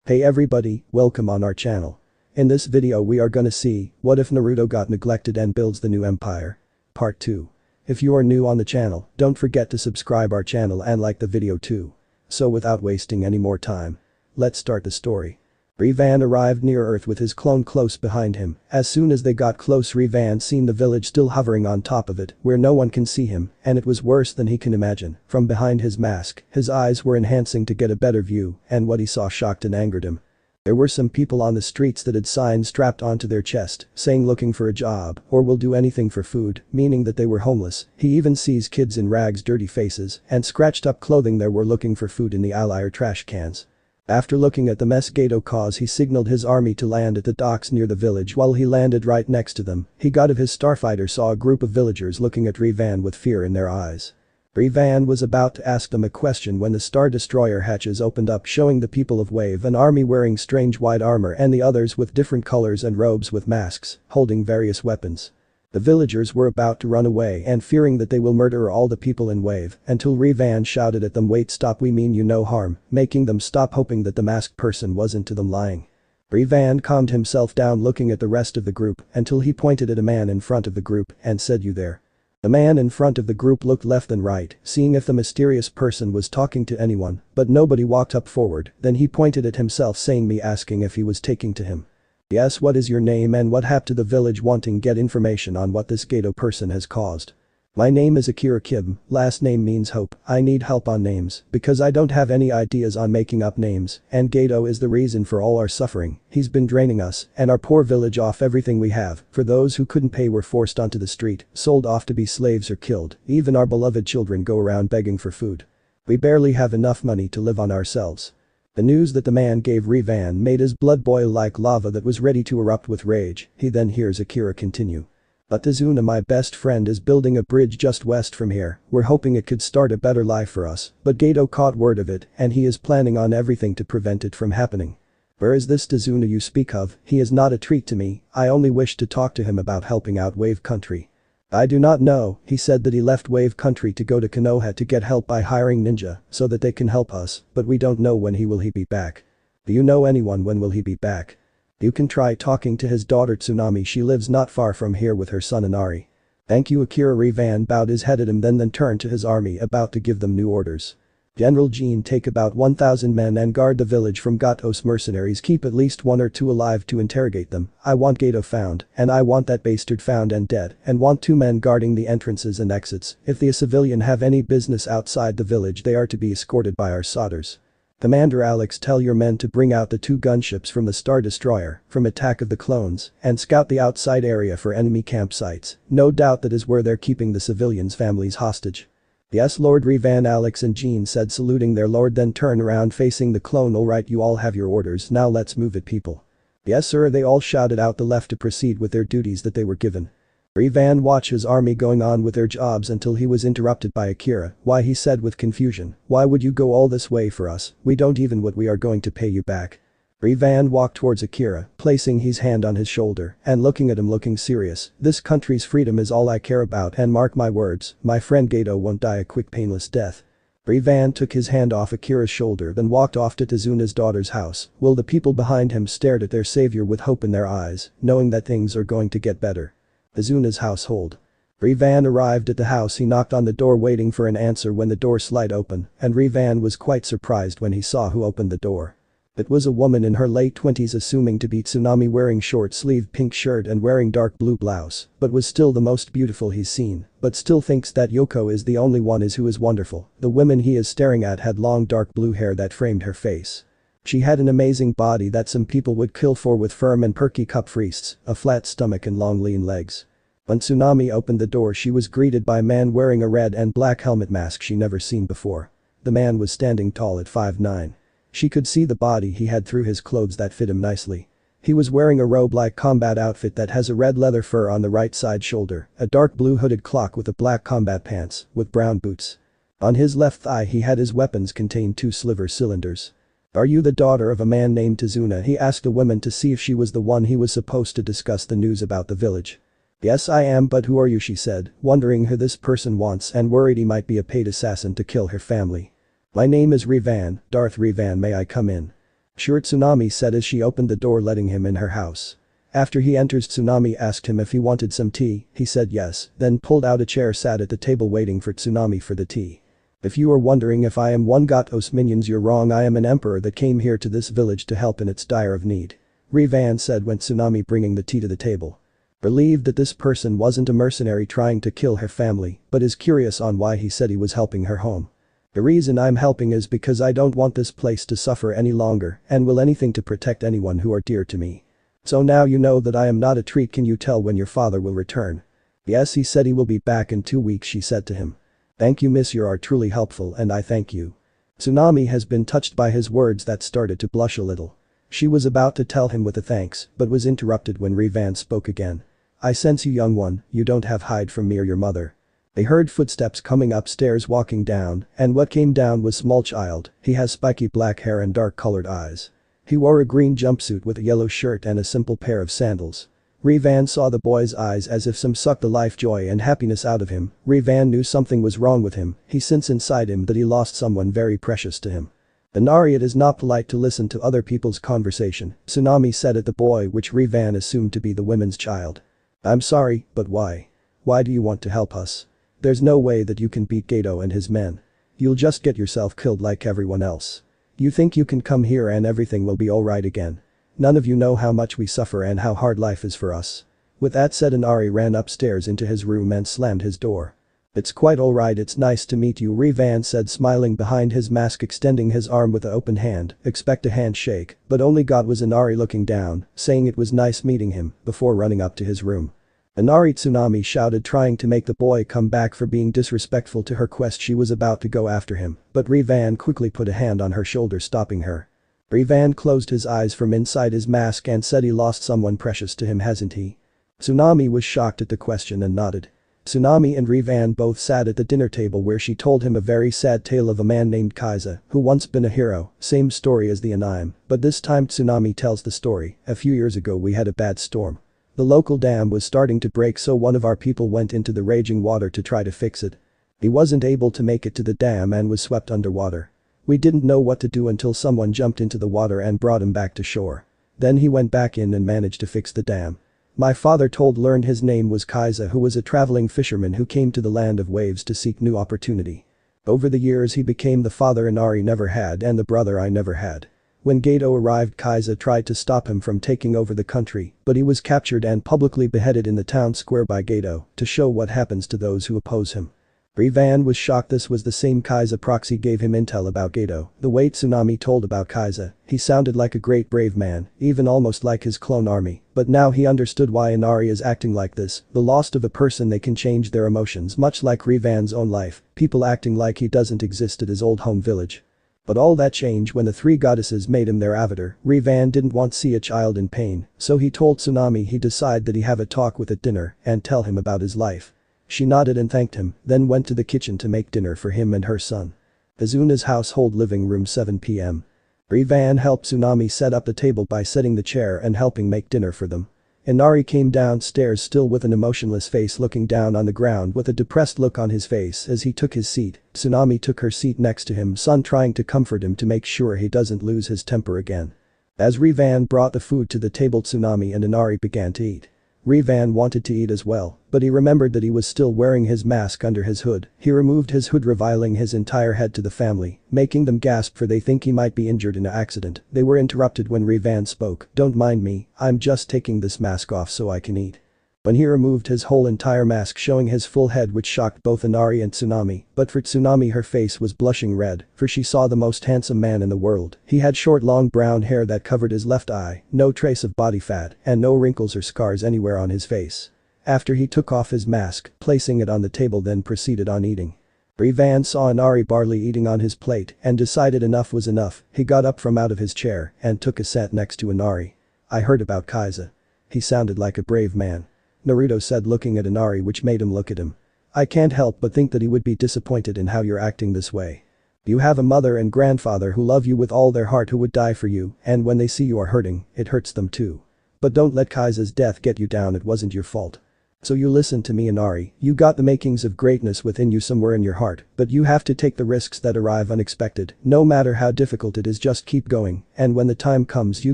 Hey everybody, welcome on our channel. In this video we are gonna see, what if Naruto got neglected and builds the new empire? Part 2. If you are new on the channel, don't forget to subscribe our channel and like the video too. So without wasting any more time, let's start the story. Revan arrived near Earth with his clone close behind him. As soon as they got close, Revan seen the village still hovering on top of it, where no one can see him, and it was worse than he can imagine. From behind his mask, his eyes were enhancing to get a better view, and what he saw shocked and angered him. There were some people on the streets that had signs strapped onto their chest, saying looking for a job, or will do anything for food, meaning that they were homeless. He even sees kids in rags, dirty faces, and scratched up clothing there were looking for food in the alley or trash cans. After looking at the mess Gato caused, he signaled his army to land at the docks near the village. While he landed right next to them, he got of his starfighter saw a group of villagers looking at Revan with fear in their eyes. Revan was about to ask them a question when the Star Destroyer hatches opened up, showing the people of Wave an army wearing strange white armor and the others with different colors and robes with masks, holding various weapons. The villagers were about to run away and fearing that they will murder all the people in Wave until Revan shouted at them, "Wait, stop, we mean you no harm," making them stop, hoping that the masked person wasn't to them lying. Revan calmed himself down looking at the rest of the group until he pointed at a man in front of the group and said, "You there?" The man in front of the group looked left and right, seeing if the mysterious person was talking to anyone, but nobody walked up forward. Then he pointed at himself saying, "Me," asking if he was taking to him. "Yes, what is your name and what happened to the village?" wanting get information on what this Gato person has caused. "My name is Akira Kib, last name means hope. I need help on names, because I don't have any ideas on making up names, and Gato is the reason for all our suffering. He's been draining us and our poor village off everything we have. For those who couldn't pay were forced onto the street, sold off to be slaves or killed. Even our beloved children go around begging for food. We barely have enough money to live on ourselves." The news that the man gave Revan made his blood boil like lava that was ready to erupt with rage. He then hears Akira continue. "But Tazuna, my best friend, is building a bridge just west from here. We're hoping it could start a better life for us, but Gato caught word of it and he is planning on everything to prevent it from happening." "Where is this Tazuna you speak of? He is not a treat to me. I only wish to talk to him about helping out Wave Country." "I do not know. He said that he left Wave Country to go to Konoha to get help by hiring ninja so that they can help us, but we don't know when he will be back." "Do you know anyone when will he be back?" "You can try talking to his daughter Tsunami, she lives not far from here with her son Inari." "Thank you, Akira." Revan bowed his head at him then turned to his army about to give them new orders. "General Jean, take about 1,000 men and guard the village from Gato's mercenaries. Keep at least 1 or 2 alive to interrogate them. I want Gato found, and I want that bastard found and dead, and want 2 men guarding the entrances and exits. If the civilian have any business outside the village, they are to be escorted by our solders. Commander Alex, tell your men to bring out the 2 gunships from the Star Destroyer from Attack of the Clones and scout the outside area for enemy campsites. No doubt that is where they're keeping the civilians' families hostage." "Yes, Lord." Revan, Alex and Jean said, saluting their lord, then turned around facing the clone. "All right, you all have your orders, now let's move it, people." "Yes sir," they all shouted out. The left to proceed with their duties that they were given. Revan watched his army going on with their jobs until he was interrupted by Akira. "Why?" he said with confusion. "Why would you go all this way for us? We don't even what we are going to pay you back." Revan walked towards Akira, placing his hand on his shoulder and looking at him, looking serious. "This country's freedom is all I care about, and mark my words, my friend Gato won't die a quick painless death." Revan took his hand off Akira's shoulder then walked off to Tazuna's daughter's house, while the people behind him stared at their savior with hope in their eyes, knowing that things are going to get better. Tazuna's household. Revan arrived at the house. He knocked on the door waiting for an answer when the door slid open, and Revan was quite surprised when he saw who opened the door. It was a woman in her late 20s, assuming to be Tsunami, wearing short-sleeved pink shirt and wearing dark blue blouse, but was still the most beautiful he's seen, but still thinks that Yoko is the only one who is wonderful. The woman he is staring at had long dark blue hair that framed her face. She had an amazing body that some people would kill for, with firm and perky cup wrists, a flat stomach and long lean legs. When Tsunami opened the door, she was greeted by a man wearing a red and black helmet mask she never seen before. The man was standing tall at 5'9". She could see the body he had through his clothes that fit him nicely. He was wearing a robe-like combat outfit that has a red leather fur on the right side shoulder, a dark blue hooded cloak with a black combat pants, with brown boots. On his left thigh he had his weapons contain 2 silver cylinders. "Are you the daughter of a man named Tazuna?" he asked a woman to see if she was the one he was supposed to discuss the news about the village. "Yes, I am, but who are you?" she said, wondering who this person wants and worried he might be a paid assassin to kill her family. "My name is Revan, Darth Revan, may I come in?" Sure, Tsunami said as she opened the door letting him in her house. After he enters, Tsunami asked him if he wanted some tea, he said yes, then pulled out a chair, sat at the table waiting for Tsunami for the tea. If you are wondering if I am one Gatos minions, you're wrong. I am an emperor that came here to this village to help in its dire of need. Revan said when Tsunami bringing the tea to the table. Relieved that this person wasn't a mercenary trying to kill her family, but is curious on why he said he was helping her home. The reason I'm helping is because I don't want this place to suffer any longer and will anything to protect anyone who are dear to me. So now you know that I am not a treat. Can you tell when your father will return? Yes, he said he will be back in 2 weeks, she said to him. Thank you, miss, you are truly helpful and I thank you. Tsunami has been touched by his words that started to blush a little. She was about to tell him with a thanks but was interrupted when Revan spoke again. I sense you, young one, you don't have hide from me or your mother. They heard footsteps coming upstairs walking down, and what came down was small child. He has spiky black hair and dark colored eyes. He wore a green jumpsuit with a yellow shirt and a simple pair of sandals. Revan saw the boy's eyes as if some sucked the life joy and happiness out of him. Revan knew something was wrong with him. He sensed inside him that he lost someone very precious to him. Inari, it is not polite to listen to other people's conversation, Tsunami said at the boy, which Revan assumed to be the women's child. I'm sorry, but why? Why do you want to help us? There's no way that you can beat Gato and his men. You'll just get yourself killed like everyone else. You think you can come here and everything will be alright again. None of you know how much we suffer and how hard life is for us. With that said, Inari ran upstairs into his room and slammed his door. It's quite alright, it's nice to meet you, Revan said, smiling behind his mask, extending his arm with an open hand. Expect a handshake, but only God was Inari looking down, saying it was nice meeting him, before running up to his room. Inari, Tsunami shouted, trying to make the boy come back for being disrespectful to her quest. She was about to go after him, but Revan quickly put a hand on her shoulder, stopping her. Revan closed his eyes from inside his mask and said he lost someone precious to him, hasn't he? Tsunami was shocked at the question and nodded. Tsunami and Revan both sat at the dinner table where she told him a very sad tale of a man named Kaiza who once been a hero, same story as the anime, but this time Tsunami tells the story. A few years ago we had a bad storm. The local dam was starting to break, so one of our people went into the raging water to try to fix it. He wasn't able to make it to the dam and was swept underwater. We didn't know what to do until someone jumped into the water and brought him back to shore. Then he went back in and managed to fix the dam. My father learned his name was Kaiza, who was a traveling fisherman who came to the land of waves to seek new opportunity. Over the years he became the father Inari never had and the brother I never had. When Gato arrived, Kaiza tried to stop him from taking over the country, but he was captured and publicly beheaded in the town square by Gato to show what happens to those who oppose him. Revan was shocked. This was the same Kaiza proxy gave him intel about Gato. The way Tsunami told about Kaiza, he sounded like a great brave man, even almost like his clone army, but now he understood why Inari is acting like this. The loss of a person, they can change their emotions, much like Revan's own life, people acting like he doesn't exist at his old home village. But all that changed when the three goddesses made him their avatar. Revan didn't want to see a child in pain, so he told Tsunami he decided that he have a talk with at dinner and tell him about his life. She nodded and thanked him, then went to the kitchen to make dinner for him and her son. Azuna's household living room, 7 p.m. Revan helped Tsunami set up the table by setting the chair and helping make dinner for them. Inari came downstairs still with an emotionless face, looking down on the ground with a depressed look on his face as he took his seat. Tsunami took her seat next to him, son trying to comfort him to make sure he doesn't lose his temper again. As Revan brought the food to the table, Tsunami and Inari began to eat. Revan wanted to eat as well, but he remembered that he was still wearing his mask under his hood. He removed his hood, revealing his entire head to the family, making them gasp, for they think he might be injured in an accident. They were interrupted when Revan spoke. Don't mind me, I'm just taking this mask off so I can eat. When he removed his whole entire mask, showing his full head, which shocked both Inari and Tsunami, but for Tsunami her face was blushing red, for she saw the most handsome man in the world. He had short long brown hair that covered his left eye, no trace of body fat, and no wrinkles or scars anywhere on his face. After he took off his mask, placing it on the table, then proceeded on eating. Revan saw Inari barely eating on his plate and decided enough was enough. He got up from out of his chair and took a seat next to Inari. I heard about Kaiza. He sounded like a brave man. Naruto said, looking at Inari, which made him look at him. I can't help but think that he would be disappointed in how you're acting this way. You have a mother and grandfather who love you with all their heart, who would die for you, and when they see you are hurting, it hurts them too. But don't let Kaiza's death get you down, it wasn't your fault. So you listen to me, Inari, you got the makings of greatness within you somewhere in your heart, but you have to take the risks that arrive unexpected, no matter how difficult it is, just keep going, and when the time comes you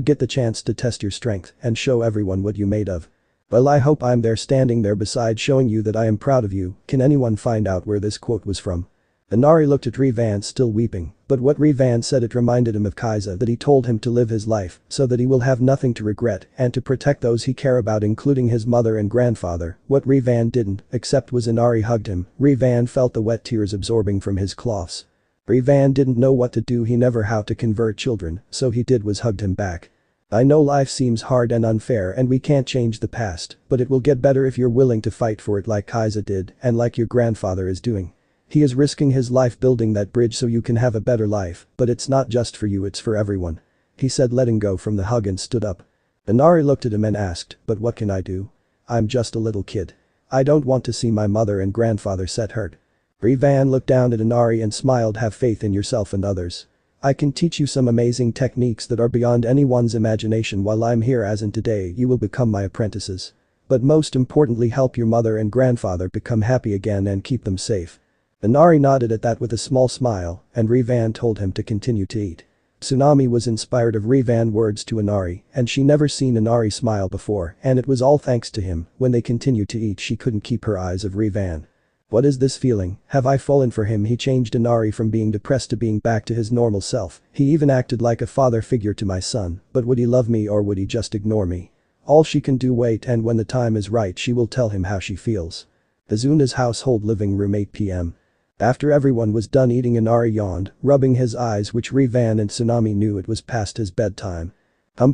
get the chance to test your strength and show everyone what you made of. Well, I hope I'm there standing there beside showing you that I am proud of you. Can anyone find out where this quote was from? Inari looked at Rivan, still weeping, but what Rivan said, it reminded him of Kaiza, that he told him to live his life so that he will have nothing to regret and to protect those he care about, including his mother and grandfather. What Rivan didn't accept was Inari hugged him. Rivan felt the wet tears absorbing from his cloths. Rivan didn't know what to do, he never how to convert children, so he did was hugged him back. I know life seems hard and unfair and we can't change the past, but it will get better if you're willing to fight for it like Kaiza did and like your grandfather is doing. He is risking his life building that bridge so you can have a better life, but it's not just for you, it's for everyone. He said, letting go from the hug, and stood up. Inari looked at him and asked, but what can I do? I'm just a little kid. I don't want to see my mother and grandfather set hurt. Rivan looked down at Inari and smiled, have faith in yourself and others. I can teach you some amazing techniques that are beyond anyone's imagination. While I'm here as in today, you will become my apprentices. But most importantly, help your mother and grandfather become happy again and keep them safe. Inari nodded at that with a small smile, and Rivan told him to continue to eat. Tsunami was inspired of Rivan words to Inari, and she never seen Inari smile before, and it was all thanks to him. When they continued to eat, she couldn't keep her eyes of Rivan. What is this feeling? Have I fallen for him? He changed Inari from being depressed to being back to his normal self. He even acted like a father figure to my son, but would he love me or would he just ignore me? All she can do wait, and when the time is right she will tell him how she feels. Azuna's household living room, 8 p.m. After everyone was done eating, Inari yawned, rubbing his eyes, which Rivan and Tsunami knew it was past his bedtime.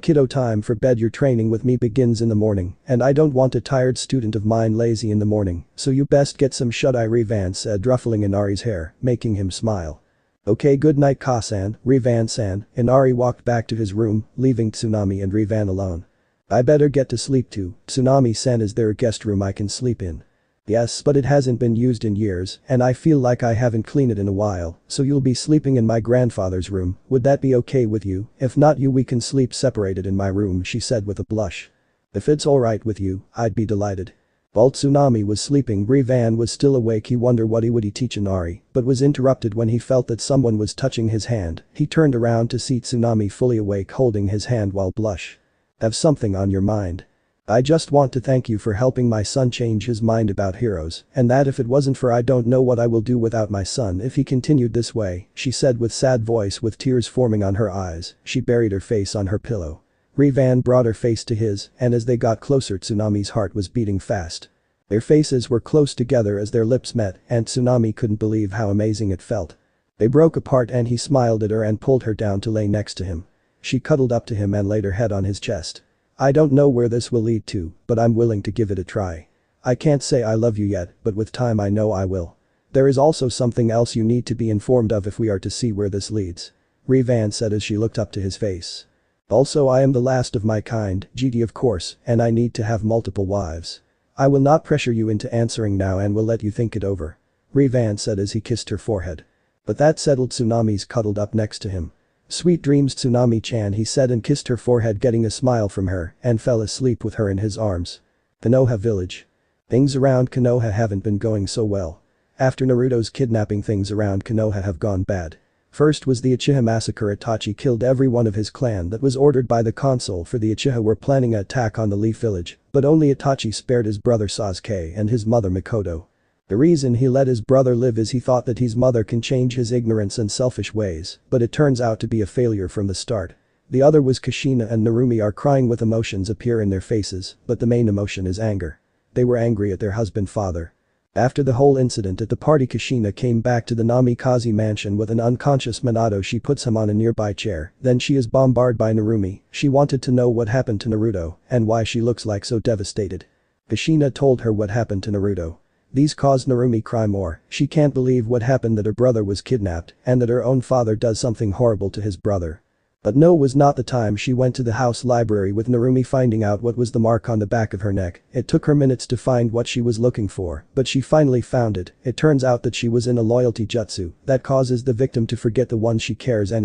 Kiddo, time for bed. Your training with me begins in the morning, and I don't want a tired student of mine lazy in the morning, so you best get some shut-eye, Rivan said, ruffling Inari's hair, making him smile. Okay, good night, Ka-san, Rivan-san. Inari walked back to his room, leaving Tsunami and Rivan alone. I better get to sleep too. Tsunami-san, is there a guest room I can sleep in? Yes, but it hasn't been used in years, and I feel like I haven't cleaned it in a while, so you'll be sleeping in my grandfather's room. Would that be okay with you? If not, we can sleep separated in my room, she said with a blush. If it's alright with you, I'd be delighted. While Tsunami was sleeping, Rivan was still awake. He wondered what he would teach Inari, but was interrupted when he felt that someone was touching his hand. He turned around to see Tsunami fully awake, holding his hand while blush. Have something on your mind? I just want to thank you for helping my son change his mind about heroes, and that if it wasn't for I don't know what I will do without my son if he continued this way, she said with sad voice. With tears forming on her eyes, she buried her face on her pillow. Rivan brought her face to his, and as they got closer, Tsunami's heart was beating fast. Their faces were close together as their lips met, and Tsunami couldn't believe how amazing it felt. They broke apart and he smiled at her and pulled her down to lay next to him. She cuddled up to him and laid her head on his chest. I don't know where this will lead to, but I'm willing to give it a try. I can't say I love you yet, but with time I know I will. There is also something else you need to be informed of if we are to see where this leads. Rivan said as she looked up to his face. Also, I am the last of my kind, GD of course, and I need to have multiple wives. I will not pressure you into answering now and will let you think it over. Rivan said as he kissed her forehead. But that settled. Tsunami's cuddled up next to him. Sweet dreams, Tsunami-chan, he said and kissed her forehead, getting a smile from her, and fell asleep with her in his arms. Konoha village. Things around Konoha haven't been going so well. After Naruto's kidnapping, things around Konoha have gone bad. First was the Uchiha massacre. Itachi killed every one of his clan that was ordered by the consul, for the Uchiha were planning an attack on the Leaf village, but only Itachi spared his brother Sasuke and his mother Mikoto. The reason he let his brother live is he thought that his mother can change his ignorance and selfish ways, but it turns out to be a failure from the start. The other was Kushina and Narumi are crying with emotions appear in their faces, but the main emotion is anger. They were angry at their husband-father. After the whole incident at the party, Kushina came back to the Namikaze mansion with an unconscious Minato. She puts him on a nearby chair, then she is bombarded by Narumi. She wanted to know what happened to Naruto and why she looks like so devastated. Kushina told her what happened to Naruto. These caused Narumi cry more. She can't believe what happened, that her brother was kidnapped and that her own father does something horrible to his brother. But no, was not the time. She went to the house library with Narumi, finding out what was the mark on the back of her neck. It took her minutes to find what she was looking for, but she finally found it. It turns out that she was in a loyalty jutsu that causes the victim to forget the one she cares and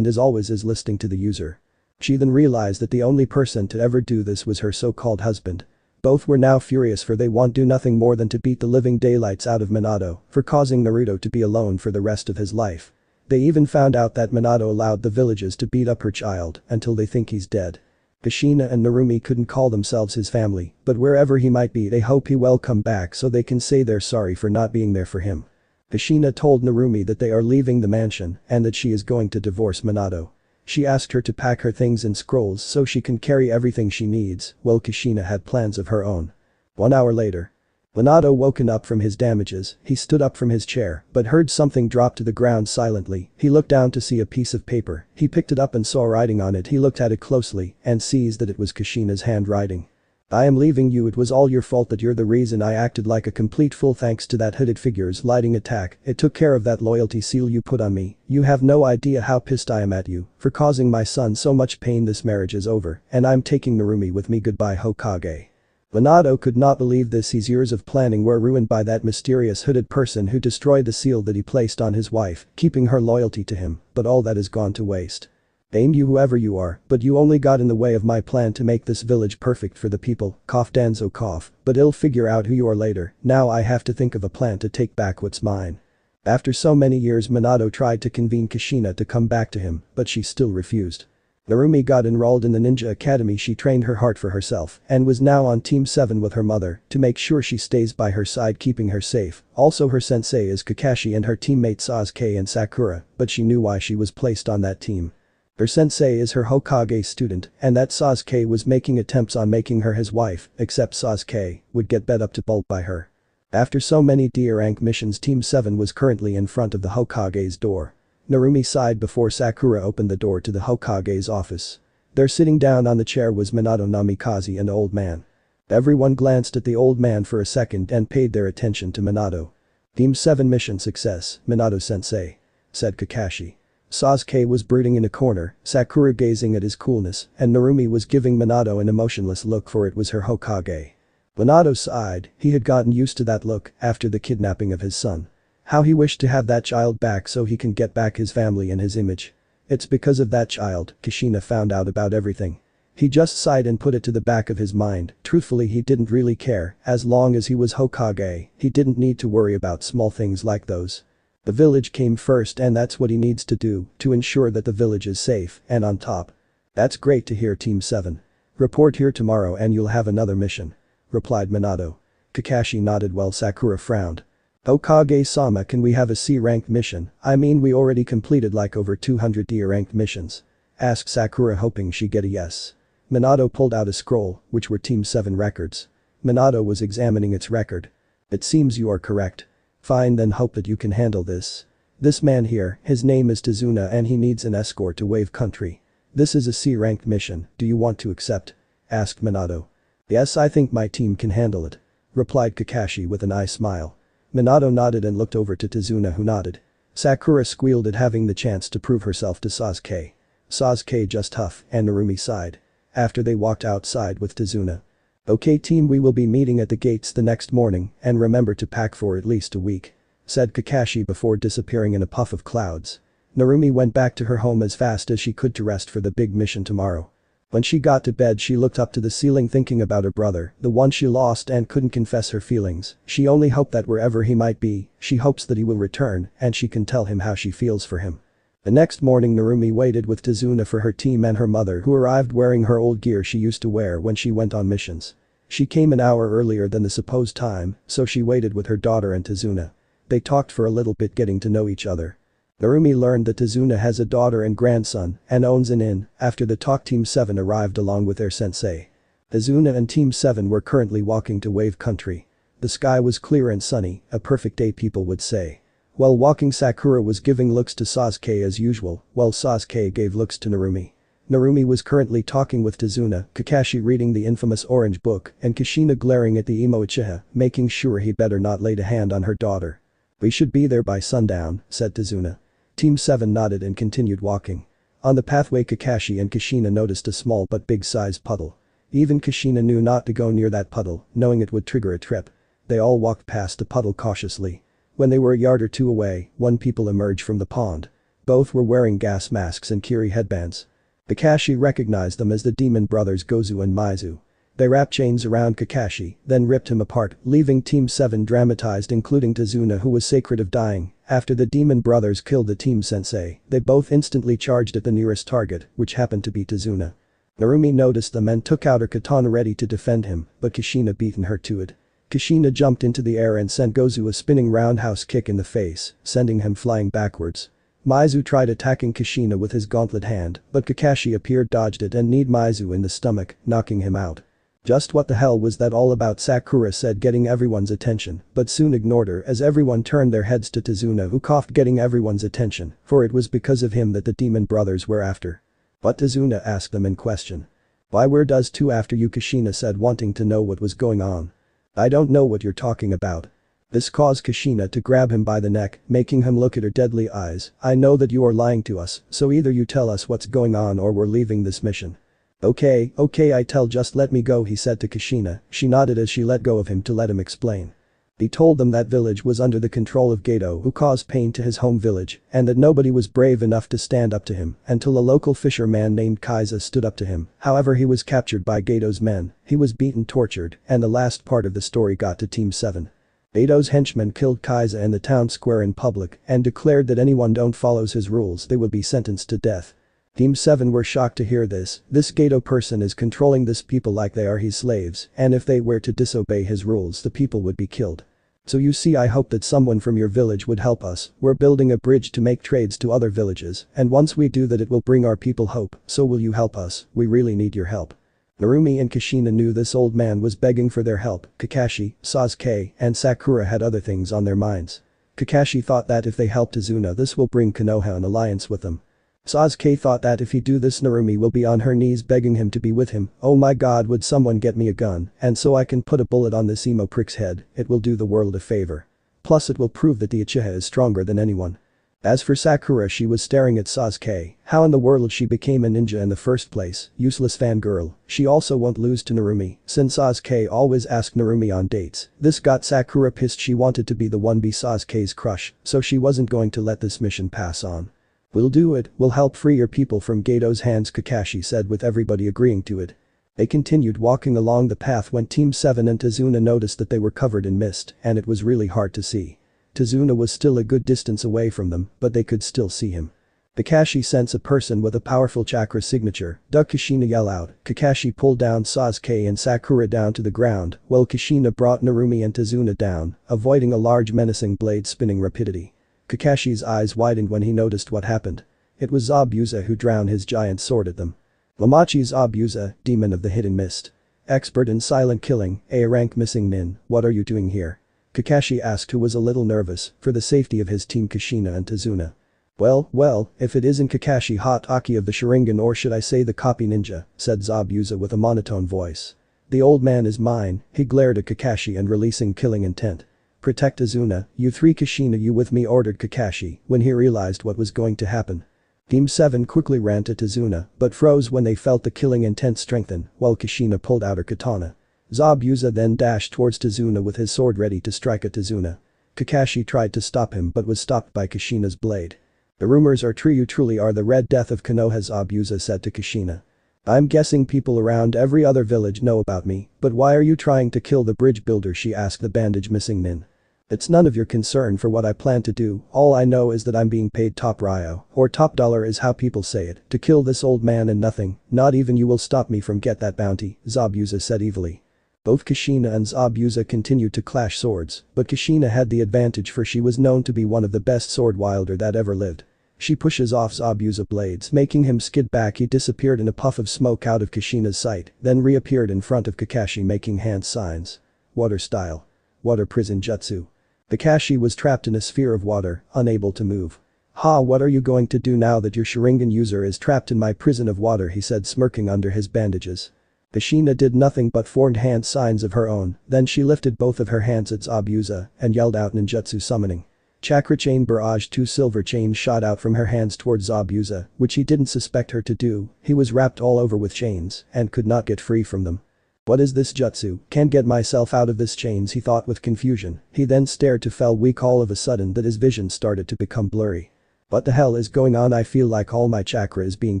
is always listening to the user. She then realized that the only person to ever do this was her so-called husband. Both were now furious for they want do nothing more than to beat the living daylights out of Minato for causing Naruto to be alone for the rest of his life. They even found out that Minato allowed the villagers to beat up her child until they think he's dead. Kushina and Narumi couldn't call themselves his family, but wherever he might be they hope he will come back so they can say they're sorry for not being there for him. Kushina told Narumi that they are leaving the mansion and that she is going to divorce Minato. She asked her to pack her things in scrolls so she can carry everything she needs, while Kushina had plans of her own. 1 hour later. Minato woken up from his damages, he stood up from his chair, but heard something drop to the ground silently. He looked down to see a piece of paper, he picked it up and saw writing on it. He looked at it closely and sees that it was Kushina's handwriting. I am leaving you, it was all your fault, that you're the reason I acted like a complete fool thanks to that hooded figure's lighting attack, it took care of that loyalty seal you put on me, you have no idea how pissed I am at you for causing my son so much pain. This marriage is over and I'm taking Narumi with me, goodbye Hokage. Minato could not believe this, his years of planning were ruined by that mysterious hooded person who destroyed the seal that he placed on his wife, keeping her loyalty to him, but all that has gone to waste. Damn you whoever you are, but you only got in the way of my plan to make this village perfect for the people, cough Danzo cough, but I'll figure out who you are later, now I have to think of a plan to take back what's mine. After so many years Minato tried to convene Kushina to come back to him, but she still refused. Narumi got enrolled in the ninja academy, she trained her heart for herself and was now on team 7 with her mother to make sure she stays by her side keeping her safe, also her sensei is Kakashi and her teammates Sasuke and Sakura, but she knew why she was placed on that team. Her sensei is her Hokage student and that Sasuke was making attempts on making her his wife, except Sasuke would get bet up to pulp by her. After so many D rank missions, team 7 was currently in front of the Hokage's door. Narumi sighed before Sakura opened the door to the Hokage's office. There sitting down on the chair was Minato Namikaze and old man. Everyone glanced at the old man for a second and paid their attention to Minato. Team 7 mission success, Minato sensei, said Kakashi. Sasuke was brooding in a corner, Sakura gazing at his coolness, and Narumi was giving Minato an emotionless look for it was her Hokage. Minato sighed, he had gotten used to that look after the kidnapping of his son. How he wished to have that child back so he can get back his family and his image. It's because of that child, Kushina found out about everything. He just sighed and put it to the back of his mind, truthfully he didn't really care, as long as he was Hokage, he didn't need to worry about small things like those. The village came first and that's what he needs to do to ensure that the village is safe and on top. That's great to hear team 7. Report here tomorrow and you'll have another mission, replied Minato. Kakashi nodded while Sakura frowned. Hokage-sama, can we have a C-ranked mission? I mean we already completed like over 200 D-ranked missions, asked Sakura hoping she get a yes. Minato pulled out a scroll, which were team 7 records. Minato was examining its record. It seems you are correct. Fine, then hope that you can handle this. This man here, his name is Tazuna and he needs an escort to Wave Country. This is a C-ranked mission, do you want to accept? Asked Minato. Yes, I think my team can handle it, replied Kakashi with an eye smile. Minato nodded and looked over to Tazuna who nodded. Sakura squealed at having the chance to prove herself to Sasuke. Sasuke just huffed and Narumi sighed. After they walked outside with Tazuna. Okay team, we will be meeting at the gates the next morning and remember to pack for at least a week, said Kakashi before disappearing in a puff of clouds. Narumi went back to her home as fast as she could to rest for the big mission tomorrow. When she got to bed she looked up to the ceiling thinking about her brother, the one she lost and couldn't confess her feelings. She only hoped that wherever he might be, she hopes that he will return and she can tell him how she feels for him. The next morning Narumi waited with Tazuna for her team and her mother who arrived wearing her old gear she used to wear when she went on missions. She came an hour earlier than the supposed time, so she waited with her daughter and Tazuna. They talked for a little bit getting to know each other. Narumi learned that Tazuna has a daughter and grandson and owns an inn after the talk team 7 arrived along with their sensei. Tazuna and team 7 were currently walking to Wave Country. The sky was clear and sunny, a perfect day people would say. While walking Sakura was giving looks to Sasuke as usual, while Sasuke gave looks to Narumi. Narumi was currently talking with Tazuna, Kakashi reading the infamous orange book and Kushina glaring at the emo Uchiha, making sure he better not lay a hand on her daughter. We should be there by sundown, said Tazuna. Team 7 nodded and continued walking. On the pathway Kakashi and Kushina noticed a small but big-sized puddle. Even Kushina knew not to go near that puddle, knowing it would trigger a trip. They all walked past the puddle cautiously. When they were a yard or two away, one people emerged from the pond. Both were wearing gas masks and Kiri headbands. Kakashi recognized them as the demon brothers Gozu and Maizu. They wrapped chains around Kakashi, then ripped him apart, leaving Team 7 dramatized including Tazuna who was sacred of dying. After the demon brothers killed the team sensei, they both instantly charged at the nearest target, which happened to be Tazuna. Narumi noticed them and took out her katana ready to defend him, but Kushina beaten her to it. Kushina jumped into the air and sent Gozu a spinning roundhouse kick in the face, sending him flying backwards. Maizu tried attacking Kushina with his gauntlet hand, but Kakashi appeared, dodged it and kneed Maizu in the stomach, knocking him out. Just what the hell was that all about, Sakura said, getting everyone's attention, but soon ignored her as everyone turned their heads to Tazuna who coughed, getting everyone's attention, for it was because of him that the demon brothers were after. But Tazuna asked them in question. Why where does two after you, Kushina said, wanting to know what was going on. I don't know what you're talking about. This caused Kushina to grab him by the neck, making him look at her deadly eyes. I know that you are lying to us, so either you tell us what's going on or we're leaving this mission. Okay, I tell, just let me go, he said to Kushina. She nodded as she let go of him to let him explain. He told them that village was under the control of Geto, who caused pain to his home village, and that nobody was brave enough to stand up to him until a local fisherman named Kaiza stood up to him. However, he was captured by Geto's men, he was beaten, tortured, and the last part of the story got to Team 7. Geto's henchmen killed Kaiza in the town square in public and declared that anyone don't follows his rules they would be sentenced to death. Team 7 were shocked to hear this. This Geto person is controlling this people like they are his slaves, and if they were to disobey his rules the people would be killed. So you see, I hope that someone from your village would help us. We're building a bridge to make trades to other villages, and once we do that it will bring our people hope, so will you help us? We really need your help. Narumi and Kushina knew this old man was begging for their help. Kakashi, Sasuke, and Sakura had other things on their minds. Kakashi thought that if they helped Tazuna this will bring Konoha an alliance with them. Sasuke thought that if he do this Narumi will be on her knees begging him to be with him. Oh my god, would someone get me a gun, and so I can put a bullet on this emo prick's head, it will do the world a favor. Plus it will prove that the Uchiha is stronger than anyone. As for Sakura, she was staring at Sasuke. How in the world she became a ninja in the first place, useless fangirl. She also won't lose to Narumi, since Sasuke always asked Narumi on dates. This got Sakura pissed. She wanted to be the one, be Sasuke's crush, so she wasn't going to let this mission pass on. We'll do it, we'll help free your people from Geto's hands, Kakashi said, with everybody agreeing to it. They continued walking along the path when Team 7 and Tazuna noticed that they were covered in mist and it was really hard to see. Tazuna was still a good distance away from them, but they could still see him. Kakashi sensed a person with a powerful chakra signature. Duck, Kushina yell out. Kakashi pulled down Sasuke and Sakura down to the ground, while Kushina brought Narumi and Tazuna down, avoiding a large menacing blade spinning rapidity. Kakashi's eyes widened when he noticed what happened. It was Zabuza who drowned his giant sword at them. Lamachi's Zabuza, demon of the hidden mist. Expert in silent killing, A rank missing nin, what are you doing here? Kakashi asked, who was a little nervous for the safety of his team Kushina and Tazuna. Well, if it isn't Kakashi Hatake of the Sharingan, or should I say the copy ninja, said Zabuza with a monotone voice. The old man is mine, he glared at Kakashi and releasing killing intent. Protect Tazuna, you three, Kushina, you with me, ordered Kakashi when he realized what was going to happen. Team 7 quickly ran to Tazuna but froze when they felt the killing intent strengthen while Kushina pulled out her katana. Zabuza then dashed towards Tazuna with his sword ready to strike at Tazuna. Kakashi tried to stop him but was stopped by Kushina's blade. The rumors are true, you truly are the Red Death of Konoha, Zabuza said to Kushina. I'm guessing people around every other village know about me, but why are you trying to kill the bridge builder, she asked the bandage missing nin. It's none of your concern for what I plan to do, all I know is that I'm being paid top ryo, or top dollar is how people say it, to kill this old man, and nothing, not even you will stop me from get that bounty, Zabuza said evilly. Both Kushina and Zabuza continued to clash swords, but Kushina had the advantage for she was known to be one of the best sword wielder that ever lived. She pushes off Zabuza blades, making him skid back. He disappeared in a puff of smoke out of Kushina's sight, then reappeared in front of Kakashi making hand signs. Water style. Water prison jutsu. Kakashi was trapped in a sphere of water, unable to move. Ha, what are you going to do now that your Sharingan user is trapped in my prison of water, he said, smirking under his bandages. Kushina did nothing but formed hand signs of her own, then she lifted both of her hands at Zabuza and yelled out ninjutsu summoning. Chakra chain barrage, 2 silver chains shot out from her hands towards Zabuza, which he didn't suspect her to do. He was wrapped all over with chains and could not get free from them. What is this jutsu? Can't get myself out of this chains, he thought with confusion. He then stared to fell weak all of a sudden that his vision started to become blurry. What the hell is going on? I feel like all my chakra is being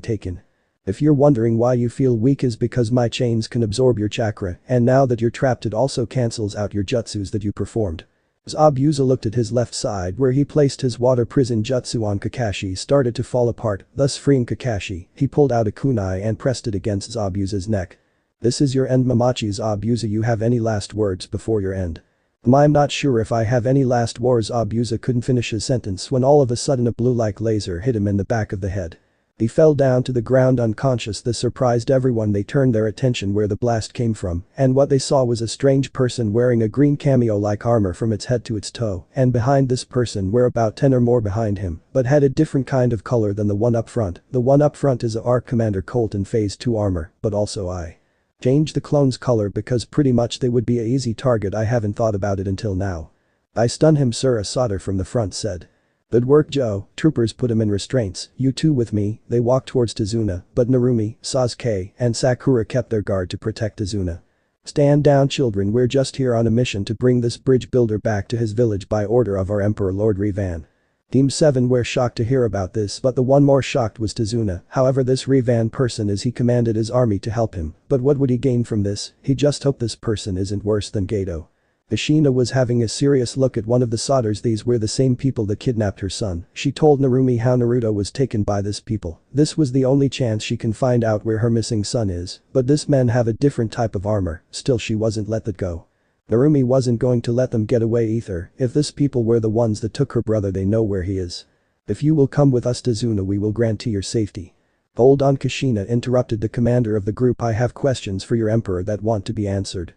taken. If you're wondering why you feel weak is because my chains can absorb your chakra and now that you're trapped it also cancels out your jutsus that you performed. As Abusa looked at his left side where he placed his water prison jutsu on Kakashi started to fall apart, thus freeing Kakashi, he pulled out a kunai and pressed it against Zabuza's neck. This is your end Mamachi Zabuza, you have any last words before your end? I'm not sure if I have any last words. Zabuza couldn't finish his sentence when all of a sudden a blue-like laser hit him in the back of the head. He fell down to the ground unconscious. This surprised everyone. They turned their attention where the blast came from and what they saw was a strange person wearing a green cameo-like armor from its head to its toe and behind this person were about 10 or more behind him but had a different kind of color than the one up front. The one up front is a ARC Commander Colt in Phase 2 armor but also I changed the clone's color because pretty much they would be a easy target. I haven't thought about it until now. I stun him sir, a soldier from the front said. Good work Joe. Troopers put him in restraints. You two with me. They walked towards Tazuna, but Narumi, Sasuke, and Sakura kept their guard to protect Tazuna. Stand down children, we're just here on a mission to bring this bridge builder back to his village by order of our Emperor Lord Revan. Team 7 were shocked to hear about this but the one more shocked was Tazuna. However this Revan person is he commanded his army to help him but what would he gain from this? He just hoped this person isn't worse than Gato. Kushina was having a serious look at one of the soldiers. These were the same people that kidnapped her son. She told Narumi how Naruto was taken by this people. This was the only chance she can find out where her missing son is. But this men have a different type of armor, still she wasn't let that go. Narumi wasn't going to let them get away either. If this people were the ones that took her brother they know where he is. If you will come with us Tazuna we will guarantee your safety. Hold on, Kushina interrupted the commander of the group. I have questions for your emperor that want to be answered.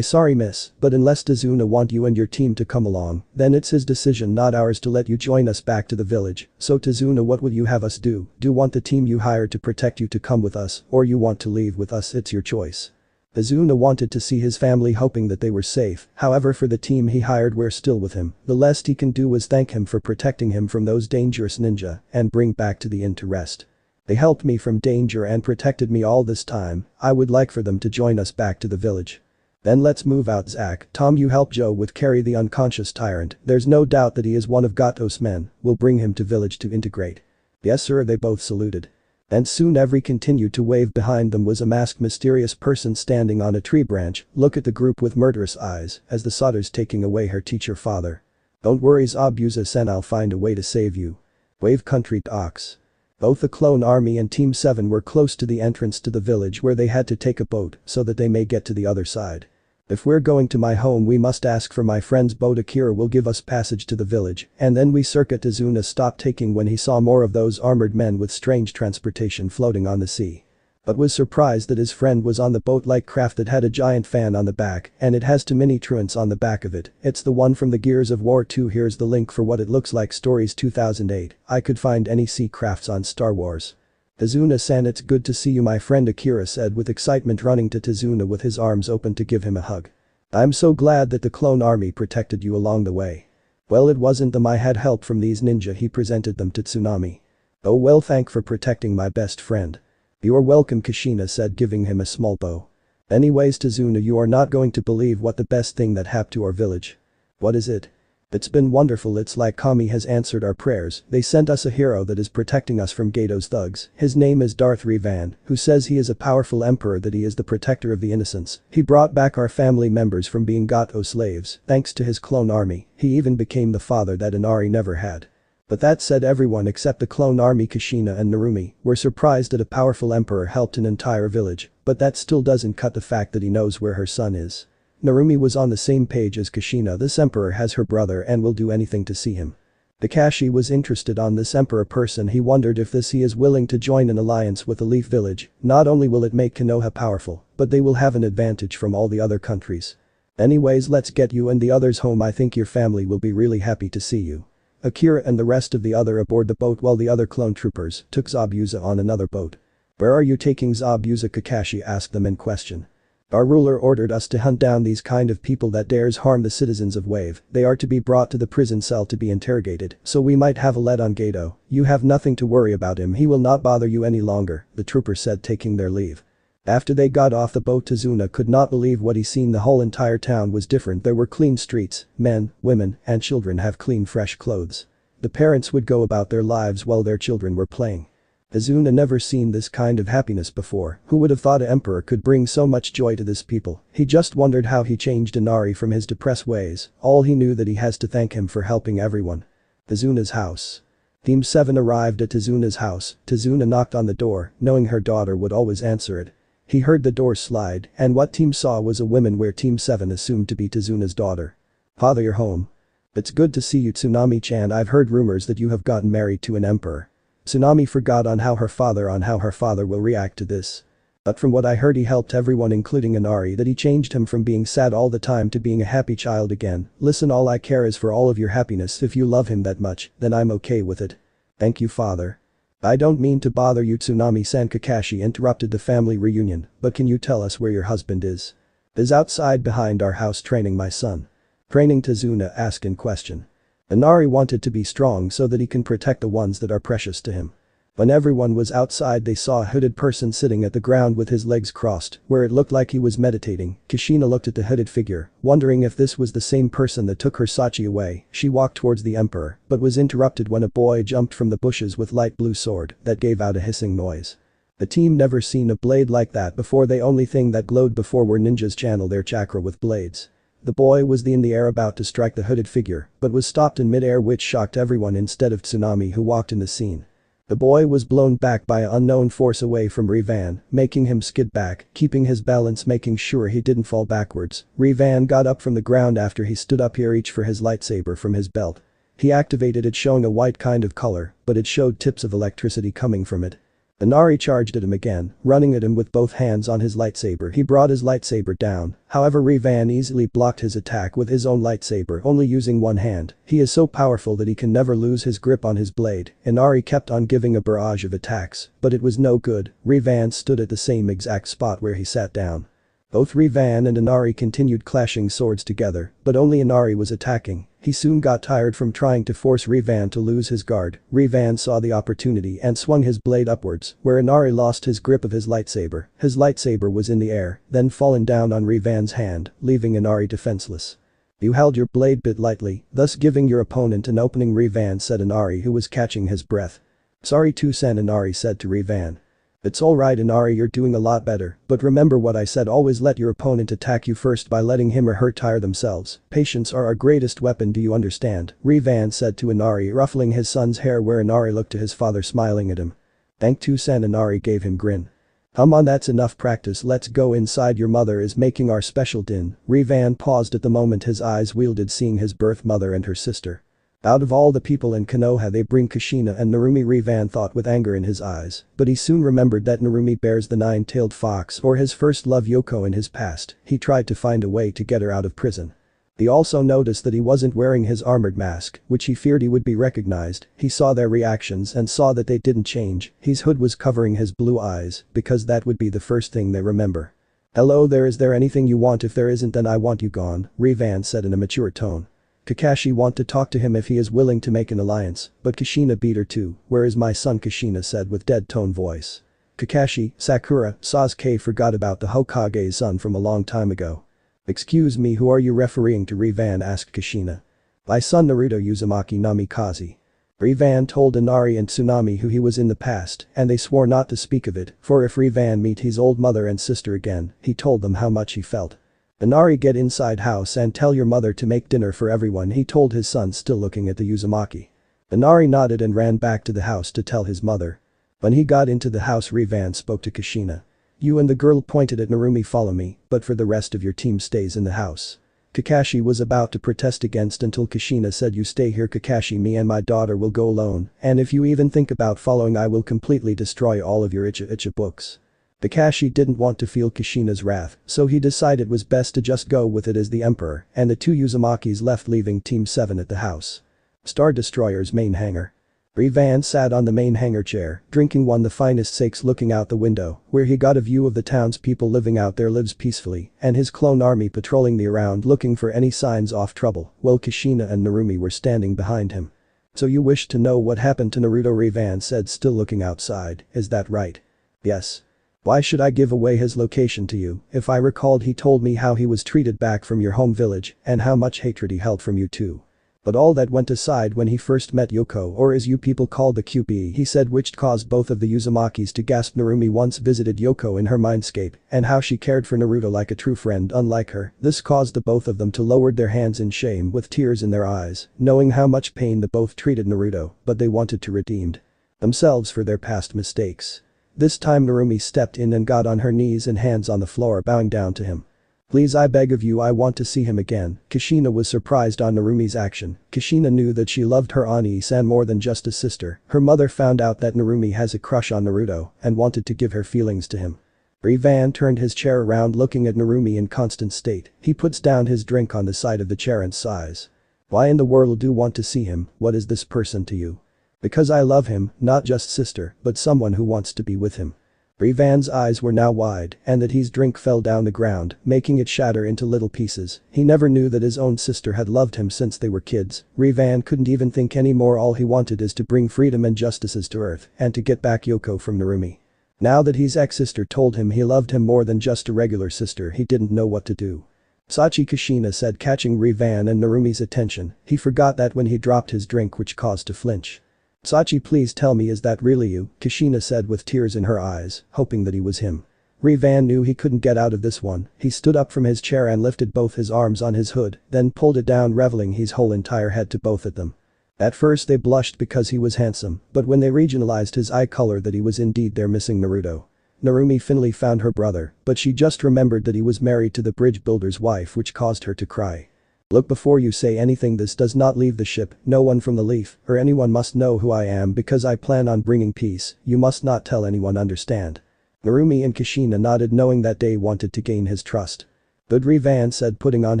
Sorry miss, but unless Tazuna want you and your team to come along, then it's his decision not ours to let you join us back to the village. So Tazuna, what will you have us do? Do you want the team you hired to protect you to come with us or you want to leave with us? It's your choice. Tazuna wanted to see his family hoping that they were safe, however for the team he hired were still with him. The least he can do was thank him for protecting him from those dangerous ninja and bring back to the inn to rest. They helped me from danger and protected me all this time. I would like for them to join us back to the village. Then let's move out. Zach, Tom, you help Joe with carry the unconscious tyrant. There's no doubt that he is one of Gato's men. We'll bring him to village to integrate. Yes sir, they both saluted. And soon every continued to wave. Behind them was a masked mysterious person standing on a tree branch. Look at the group with murderous eyes as the Solders taking away her teacher father. Don't worry Zabuza-sen, I'll find a way to save you. Wave country ox. Both the clone army and Team 7 were close to the entrance to the village where they had to take a boat so that they may get to the other side. If we're going to my home we must ask for my friend's boat. Akira will give us passage to the village and then we circa. Tazuna stopped taking when he saw more of those armored men with strange transportation floating on the sea. But was surprised that his friend was on the boat-like craft that had a giant fan on the back and it has two mini truants on the back of it. It's the one from the Gears of War 2. Here's the link for what it looks like. Stories 2008. I could find any sea crafts on Star Wars. Tazuna-san, it's good to see you my friend, Akira said with excitement, running to Tazuna with his arms open to give him a hug. I'm so glad that the clone army protected you along the way. Well, it wasn't them, I had help from these ninja. He presented them to Tsunami. Oh well, thank for protecting my best friend. You're welcome, Kushina said, giving him a small bow. Anyways Tazuna, you are not going to believe what the best thing that happened to our village. What is it? It's been wonderful. It's like Kami has answered our prayers. They sent us a hero that is protecting us from Gato's thugs. His name is Darth Revan, who says he is a powerful emperor, that he is the protector of the innocents. He brought back our family members from being Gato slaves. Thanks to his clone army, he even became the father that Inari never had. But that said, everyone except the clone army, Kushina and Narumi, were surprised that a powerful emperor helped an entire village, but that still doesn't cut the fact that he knows where her son is. Narumi was on the same page as Kushina. This emperor has her brother and will do anything to see him. Takashi was interested on this emperor person. He wondered if he is willing to join an alliance with the Leaf Village. Not only will it make Konoha powerful, but they will have an advantage from all the other countries. Anyways, let's get you and the others home. I think your family will be really happy to see you. Akira and the rest of the other aboard the boat while the other clone troopers took Zabuza on another boat. Where are you taking Zabuza? Kakashi asked them in question. Our ruler ordered us to hunt down these kind of people that dares harm the citizens of Wave. They are to be brought to the prison cell to be interrogated, so we might have a lead on Gato. You have nothing to worry about him, he will not bother you any longer, the trooper said, taking their leave. After they got off the boat, Tazuna could not believe what he seen. The whole entire town was different. There were clean streets, men, women, and children have clean fresh clothes. The parents would go about their lives while their children were playing. Izuna never seen this kind of happiness before. Who would have thought an emperor could bring so much joy to this people? He just wondered how he changed Inari from his depressed ways. All he knew that he has to thank him for helping everyone. Izuna's house. Team 7 arrived at Izuna's house. Izuna knocked on the door, knowing her daughter would always answer it. He heard the door slide, and what Team saw was a woman where Team 7 assumed to be Izuna's daughter. "Father, you're home. It's good to see you, Tsunami-chan. I've heard rumors that you have gotten married to an emperor." Tsunami forgot on how her father will react to this. "But from what I heard, he helped everyone, including Inari, that he changed him from being sad all the time to being a happy child again. Listen, all I care is for all of your happiness. If you love him that much, then I'm okay with it." "Thank you, father." "I don't mean to bother you, Tsunami-san." Kakashi interrupted the family reunion, "but can you tell us where your husband is?" "Is outside behind our house training my son." "Training?" Izuna asked in question. Inari wanted to be strong so that he can protect the ones that are precious to him. When everyone was outside, they saw a hooded person sitting at the ground with his legs crossed, where it looked like he was meditating. Kushina looked at the hooded figure, wondering if this was the same person that took her Sachi away. She walked towards the emperor, but was interrupted when a boy jumped from the bushes with light blue sword that gave out a hissing noise. The team never seen a blade like that before. The only thing that glowed before were ninjas channel their chakra with blades. The boy was in the air about to strike the hooded figure, but was stopped in mid-air, which shocked everyone instead of Tsunami, who walked in the scene. The boy was blown back by an unknown force away from Revan, making him skid back, keeping his balance, making sure he didn't fall backwards. Revan got up from the ground after he stood up. He reached for his lightsaber from his belt. He activated it, showing a white kind of color, but it showed tips of electricity coming from it. Inari charged at him again, running at him with both hands on his lightsaber. He brought his lightsaber down, however Revan easily blocked his attack with his own lightsaber, only using one hand. He is so powerful that he can never lose his grip on his blade. Inari kept on giving a barrage of attacks, but it was no good. Revan stood at the same exact spot where he sat down. Both Revan and Inari continued clashing swords together, but only Inari was attacking. He soon got tired from trying to force Revan to lose his guard. Revan saw the opportunity and swung his blade upwards, where Inari lost his grip of his lightsaber. His lightsaber was in the air, then fallen down on Revan's hand, leaving Inari defenseless. "You held your blade bit lightly, thus giving your opponent an opening," Revan said. Inari, who was catching his breath. "Sorry Tusan," Inari said to Revan. "It's alright Inari, you're doing a lot better, but remember what I said, always let your opponent attack you first by letting him or her tire themselves. Patience are our greatest weapon, do you understand?" Revan said to Inari, ruffling his son's hair, where Inari looked to his father smiling at him. "Thank Tusan," Inari gave him grin. "Come on, that's enough practice, let's go inside, your mother is making our special din." Revan paused at the moment his eyes wielded, seeing his birth mother and her sister. Out of all the people in Konoha, they bring Kushina and Narumi. Revan thought with anger in his eyes, but he soon remembered that Narumi bears the nine-tailed fox, or his first love Yoko, in his past. He tried to find a way to get her out of prison. He also noticed that he wasn't wearing his armored mask, which he feared he would be recognized. He saw their reactions and saw that they didn't change. His hood was covering his blue eyes, because that would be the first thing they remember. "Hello there, is there anything you want? If there isn't, then I want you gone," Revan said in a mature tone. Kakashi want to talk to him if he is willing to make an alliance, but Kushina beat her too. "Where is my son?" Kushina said with dead tone voice. Kakashi, Sakura, Sasuke forgot about the Hokage's son from a long time ago. "Excuse me, who are you referring to?" Revan asked Kushina. "My son Naruto Uzumaki Namikaze." Revan told Inari and Tsunami who he was in the past, and they swore not to speak of it, for if Revan meet his old mother and sister again, he told them how much he felt. "Inari, get inside house and tell your mother to make dinner for everyone," he told his son, still looking at the Uzumaki. Inari nodded and ran back to the house to tell his mother. When he got into the house, Revan spoke to Kushina. "You and the girl," pointed at Narumi, "follow me, but for the rest of your team stays in the house." Kakashi was about to protest against until Kushina said, "You stay here Kakashi, me and my daughter will go alone, and if you even think about following I will completely destroy all of your Icha books." Kakashi didn't want to feel Kushina's wrath, so he decided it was best to just go with it as the emperor, and the two Uzumakis left, leaving Team 7 at the house. Star Destroyer's main hangar. Revan sat on the main hangar chair, drinking one of the finest sakes, looking out the window, where he got a view of the townspeople living out there lives peacefully, and his clone army patrolling the around looking for any signs of trouble, while Kushina and Narumi were standing behind him. "So you wish to know what happened to Naruto?" Revan said, still looking outside. "Is that right?" "Yes." "Why should I give away his location to you? If I recalled, he told me how he was treated back from your home village and how much hatred he held from you too." But all that went aside when he first met Yoko, or as you people call the QP, he said, which caused both of the Uzumakis to gasp. Narumi once visited Yoko in her mindscape and how she cared for Naruto like a true friend unlike her. This caused the both of them to lower their hands in shame with tears in their eyes, knowing how much pain the both treated Naruto, but they wanted to redeem themselves for their past mistakes. This time Narumi stepped in and got on her knees and hands on the floor, bowing down to him. Please, I beg of you, I want to see him again. Kushina was surprised on Narumi's action. Kushina knew that she loved her Ani-san more than just a sister. Her mother found out that Narumi has a crush on Naruto and wanted to give her feelings to him. Rivan turned his chair around, looking at Narumi in constant state. He puts down his drink on the side of the chair and sighs. Why in the world do you want to see him? What is this person to you? Because I love him, not just sister, but someone who wants to be with him. Rivan's eyes were now wide, and that his drink fell down the ground, making it shatter into little pieces. He never knew that his own sister had loved him since they were kids. Rivan couldn't even think anymore. All he wanted is to bring freedom and justices to Earth and to get back Yoko from Narumi. Now that his ex-sister told him he loved him more than just a regular sister, he didn't know what to do. Sachi, Kushina said, catching Rivan and Narumi's attention. He forgot that when he dropped his drink, which caused to flinch. Sachi, please tell me, is that really you? Kushina said with tears in her eyes, hoping that he was him. Rivan knew he couldn't get out of this one. He stood up from his chair and lifted both his arms on his hood, then pulled it down, revealing his whole entire head to both of them. At first they blushed because he was handsome, but when they regionalized his eye color that he was indeed their missing Naruto. Narumi finally found her brother, but she just remembered that he was married to the bridge builder's wife, which caused her to cry. Look, before you say anything, this does not leave the ship. No one from the Leaf or anyone must know who I am because I plan on bringing peace. You must not tell anyone, understand? Narumi and Kushina nodded, knowing that they wanted to gain his trust. But Rivan said, putting on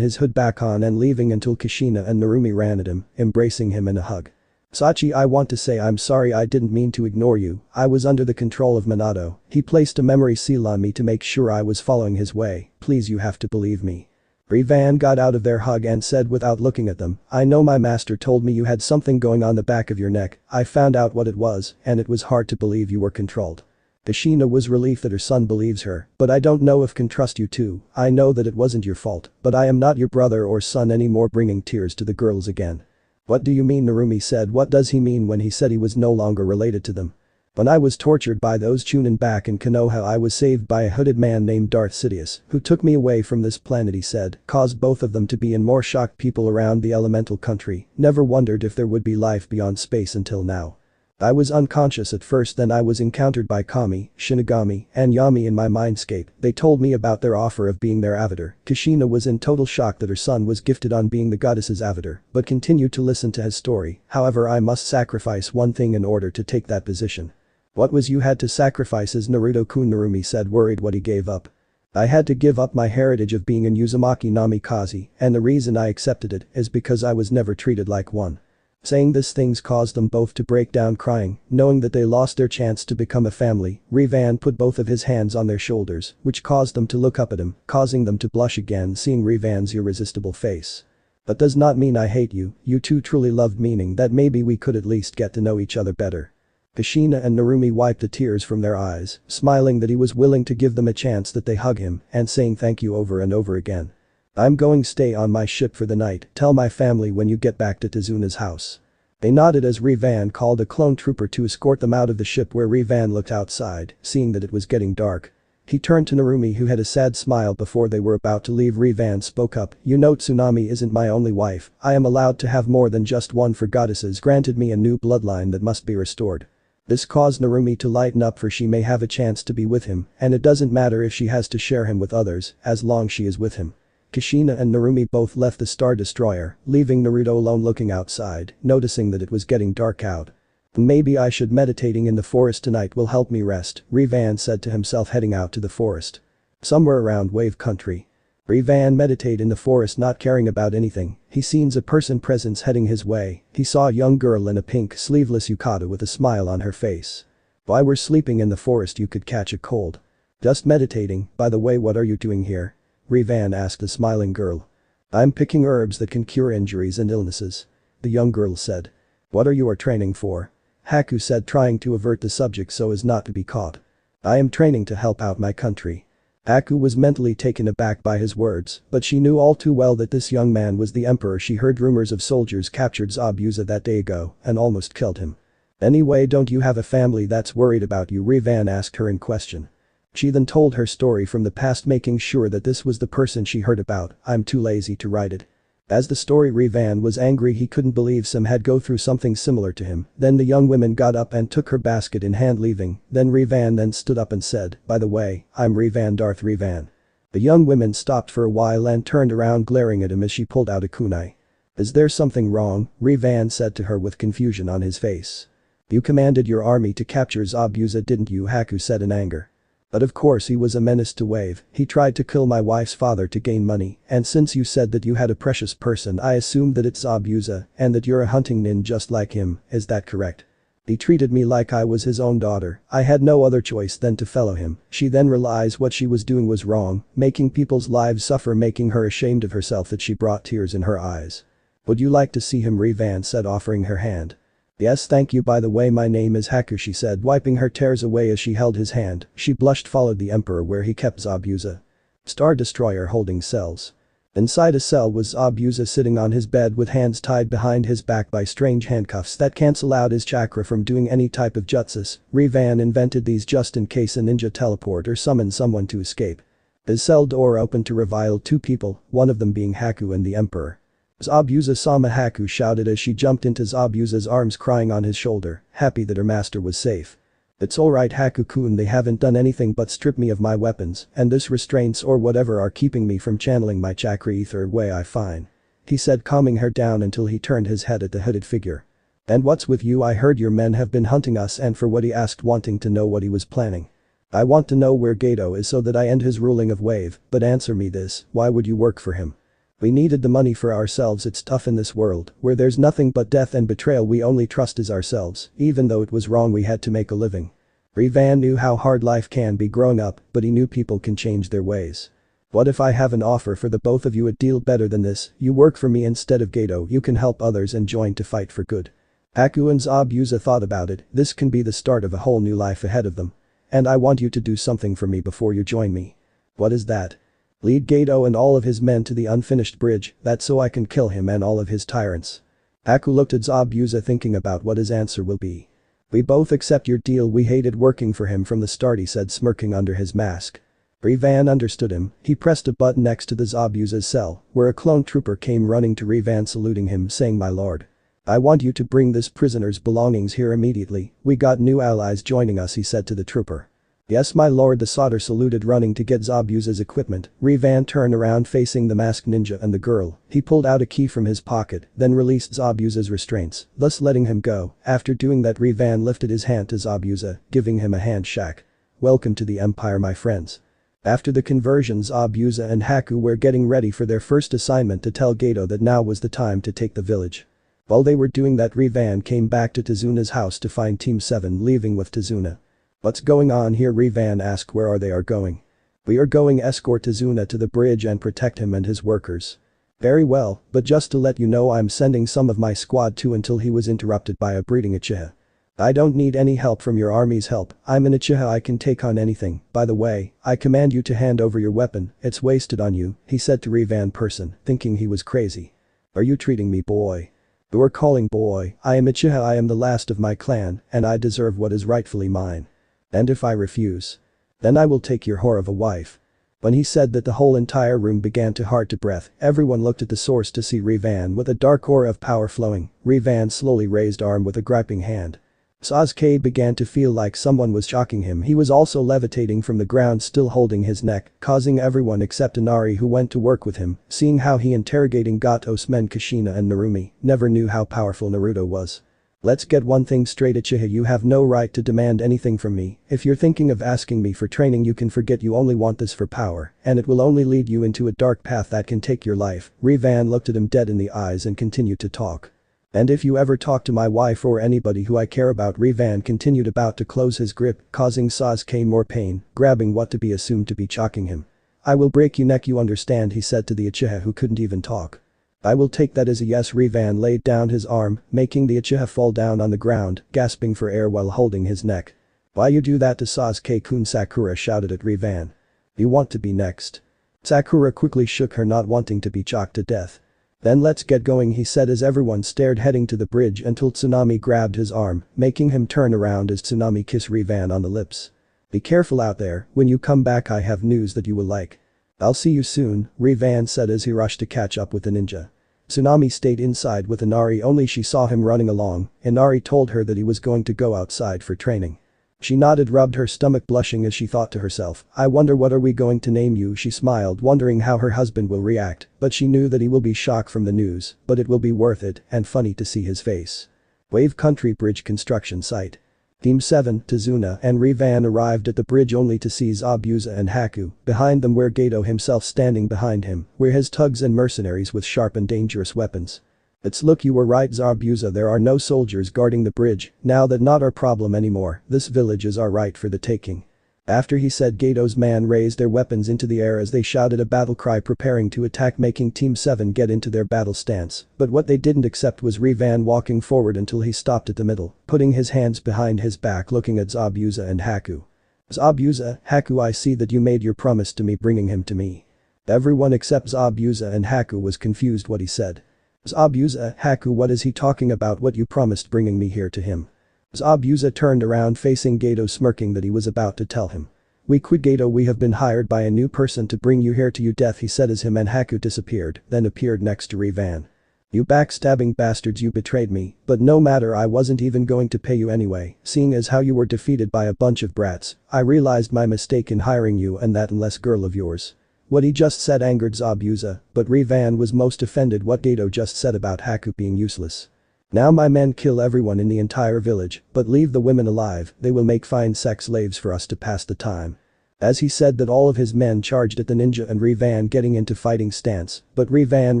his hood back on and leaving until Kushina and Narumi ran at him, embracing him in a hug. Sachi, I want to say I'm sorry, I didn't mean to ignore you. I was under the control of Minato. He placed a memory seal on me to make sure I was following his way. Please, you have to believe me. Rivan got out of their hug and said without looking at them, I know my master told me you had something going on the back of your neck. I found out what it was, and it was hard to believe you were controlled. Kushina was relieved that her son believes her, but I don't know if can trust you too. I know that it wasn't your fault, but I am not your brother or son anymore, bringing tears to the girls again. What do you mean? Narumi said. What does he mean when he said he was no longer related to them? When I was tortured by those Chunin back in Konoha, I was saved by a hooded man named Darth Sidious, who took me away from this planet, he said, caused both of them to be in more shock. People around the elemental country never wondered if there would be life beyond space until now. I was unconscious at first, then I was encountered by Kami, Shinigami, and Yami in my mindscape. They told me about their offer of being their avatar. Kushina was in total shock that her son was gifted on being the goddess's avatar, but continued to listen to his story. However, I must sacrifice one thing in order to take that position. What was you had to sacrifice? As Naruto-kun, Narumi said, worried what he gave up. I had to give up my heritage of being an Uzumaki Namikaze, and the reason I accepted it is because I was never treated like one. Saying these things caused them both to break down crying, knowing that they lost their chance to become a family. Rivan put both of his hands on their shoulders, which caused them to look up at him, causing them to blush again seeing Rivan's irresistible face. That does not mean I hate you, you two truly loved, meaning that maybe we could at least get to know each other better. Kushina and Narumi wiped the tears from their eyes, smiling that he was willing to give them a chance, that they hug him, and saying thank you over and over again. I'm going stay on my ship for the night, tell my family when you get back to Tezuna's house. They nodded as Rivan called a clone trooper to escort them out of the ship, where Rivan looked outside, seeing that it was getting dark. He turned to Narumi, who had a sad smile. Before they were about to leave, Rivan spoke up, you know, Tsunami isn't my only wife. I am allowed to have more than just one, for goddesses granted me a new bloodline that must be restored. This caused Narumi to lighten up, for she may have a chance to be with him, and it doesn't matter if she has to share him with others, as long she is with him. Kushina and Narumi both left the Star Destroyer, leaving Naruto alone looking outside, noticing that it was getting dark out. Maybe I should meditating in the forest tonight will help me rest, Rivan said to himself, heading out to the forest. Somewhere around Wave Country. Rivan meditated in the forest, not caring about anything. He sees a person presence heading his way. He saw a young girl in a pink sleeveless yukata with a smile on her face. Why we're sleeping in the forest, you could catch a cold. Just meditating. By the way, what are you doing here? Rivan asked the smiling girl. I'm picking herbs that can cure injuries and illnesses. The young girl said. What are you training for? Haku said, trying to avert the subject so as not to be caught. I am training to help out my country. Aku was mentally taken aback by his words, but she knew all too well that this young man was the emperor. She heard rumors of soldiers captured Zabuza that day ago and almost killed him. Anyway, don't you have a family that's worried about you? Revan asked her in question. She then told her story from the past, making sure that this was the person she heard about. I'm too lazy to write it. As the story, Revan was angry. He couldn't believe Sam had go through something similar to him. Then the young woman got up and took her basket in hand, leaving. Then Revan then stood up and said, by the way, I'm Revan, Darth Revan. The young woman stopped for a while and turned around, glaring at him as she pulled out a kunai. Is there something wrong? Revan said to her with confusion on his face. You commanded your army to capture Zabuza, didn't you? Haku said in anger. But of course he was a menace to Wave. He tried to kill my wife's father to gain money, and since you said that you had a precious person, I assumed that it's Zabuza and that you're a hunting nin just like him, is that correct? He treated me like I was his own daughter. I had no other choice than to follow him. She then realized what she was doing was wrong, making people's lives suffer, making her ashamed of herself that she brought tears in her eyes. Would you like to see him? Revan said, offering her hand. Yes, thank you. By the way, my name is Haku, she said, wiping her tears away as she held his hand. She blushed, followed the emperor where he kept Zabuza. Star Destroyer holding cells. Inside a cell was Zabuza sitting on his bed with hands tied behind his back by strange handcuffs that cancel out his chakra from doing any type of jutsus. Revan invented these just in case a ninja teleport or summon someone to escape. His cell door opened to reveal two people, one of them being Haku and the emperor. Zabuza-sama, Haku shouted as she jumped into Zabuza's arms, crying on his shoulder, happy that her master was safe. It's alright, Haku-kun, they haven't done anything but strip me of my weapons, and this restraints or whatever are keeping me from channeling my chakra either way I fine. He said, calming her down until he turned his head at the hooded figure. And what's with you? I heard your men have been hunting us, and for what? He asked, wanting to know what he was planning. I want to know where Gato is so that I end his ruling of Wave, but answer me this, why would you work for him? We needed the money for ourselves. It's tough in this world, where there's nothing but death and betrayal. We only trust is ourselves, even though it was wrong we had to make a living. Revan knew how hard life can be growing up, but he knew people can change their ways. What if I have an offer for the both of you, a deal better than this? You work for me instead of Gato, you can help others and join to fight for good. Haku and Zabuza thought about it. This can be the start of a whole new life ahead of them. And I want you to do something for me before you join me. What is that? Lead Gato and all of his men to the unfinished bridge, that's so I can kill him and all of his tyrants. Haku looked at Zabuza, thinking about what his answer will be. We both accept your deal. We hated working for him from the start, he said, smirking under his mask. Revan understood him. He pressed a button next to the Zabuza's cell, where a clone trooper came running to Revan, saluting him, saying, my lord. I want you to bring this prisoner's belongings here immediately. We got new allies joining us, he said to the trooper. Yes, my lord, the soldier saluted, running to get Zabuza's equipment. Revan turned around facing the masked ninja and the girl. He pulled out a key from his pocket, then released Zabuza's restraints, thus letting him go. After doing that, Revan lifted his hand to Zabuza, giving him a handshake. Welcome to the Empire, my friends. After the conversion, Zabuza and Haku were getting ready for their first assignment to tell Gato that now was the time to take the village. While they were doing that, Revan came back to Tizuna's house to find Team 7 leaving with Tizuna. What's going on here? Revan asked. Where are they going? We are going escort Tizuna to the bridge and protect him and his workers. Very well, but just to let you know, I'm sending some of my squad too. Until he was interrupted by a breeding Uchiha. I don't need any help from your army's help. I'm an Uchiha, I can take on anything. By the way, I command you to hand over your weapon, it's wasted on you, he said to Revan person, thinking he was crazy. Are you treating me boy? You're calling boy, I am Uchiha, I am the last of my clan, and I deserve what is rightfully mine. And if I refuse? Then I will take your whore of a wife. When he said that, the whole entire room began to hard to breath. Everyone looked at the source to see Revan with a dark aura of power flowing. Revan slowly raised arm with a gripping hand. Sasuke began to feel like someone was shocking him. He was also levitating from the ground, still holding his neck, causing everyone except Inari, who went to work with him, seeing how he interrogating Gato's men Kushina and Narumi, never knew how powerful Naruto was. Let's get one thing straight, Uchiha, you have no right to demand anything from me. If you're thinking of asking me for training, you can forget. You only want this for power, and it will only lead you into a dark path that can take your life. Revan looked at him dead in the eyes and continued to talk. And if you ever talk to my wife or anybody who I care about, Revan continued, about to close his grip, causing Sasuke more pain, grabbing what to be assumed to be choking him. I will break your neck, you understand, he said to the Uchiha, who couldn't even talk. I will take that as a yes. Revan laid down his arm, making the Uchiha fall down on the ground, gasping for air while holding his neck. Why you do that to Sasuke-kun? Sakura shouted at Revan. You want to be next. Sakura quickly shook her, not wanting to be chocked to death. Then let's get going, he said as everyone stared, heading to the bridge until Tsunami grabbed his arm, making him turn around as Tsunami kissed Rivan on the lips. Be careful out there, when you come back I have news that you will like. I'll see you soon, Rivan said as he rushed to catch up with the ninja. Tsunami stayed inside with Inari, only she saw him running along. Inari told her that he was going to go outside for training. She nodded, rubbed her stomach, blushing as she thought to herself, I wonder what are we going to name you. She smiled, wondering how her husband will react, but she knew that he will be shocked from the news, but it will be worth it and funny to see his face. Wave Country Bridge construction site. Team 7, Tazuna and Rivan arrived at the bridge only to see Zabuza and Haku. Behind them were Gato himself standing behind him, were his thugs and mercenaries with sharp and dangerous weapons. It's look, you were right Zabuza, there are no soldiers guarding the bridge, now that not our problem anymore, this village is our right for the taking. After he said, Gato's man raised their weapons into the air as they shouted a battle cry, preparing to attack, making Team 7 get into their battle stance, but what they didn't accept was Rivan walking forward until he stopped at the middle, putting his hands behind his back, looking at Zabuza and Haku. Zabuza, Haku, I see that you made your promise to me, bringing him to me. Everyone except Zabuza and Haku was confused what he said. Zabuza, Haku, what is he talking about? What you promised bringing me here to him? Zabuza turned around facing Gato, smirking that he was about to tell him. We quit Gato, we have been hired by a new person to bring you here to your death, he said as him and Haku disappeared, then appeared next to Rivan. You backstabbing bastards, you betrayed me, but no matter, I wasn't even going to pay you anyway, seeing as how you were defeated by a bunch of brats. I realized my mistake in hiring you and that unless girl of yours. What he just said angered Zabuza, but Rivan was most offended what Gato just said about Haku being useless. Now my men kill everyone in the entire village, but leave the women alive, they will make fine sex slaves for us to pass the time. As he said that, all of his men charged at the ninja and Rivan getting into fighting stance, but Rivan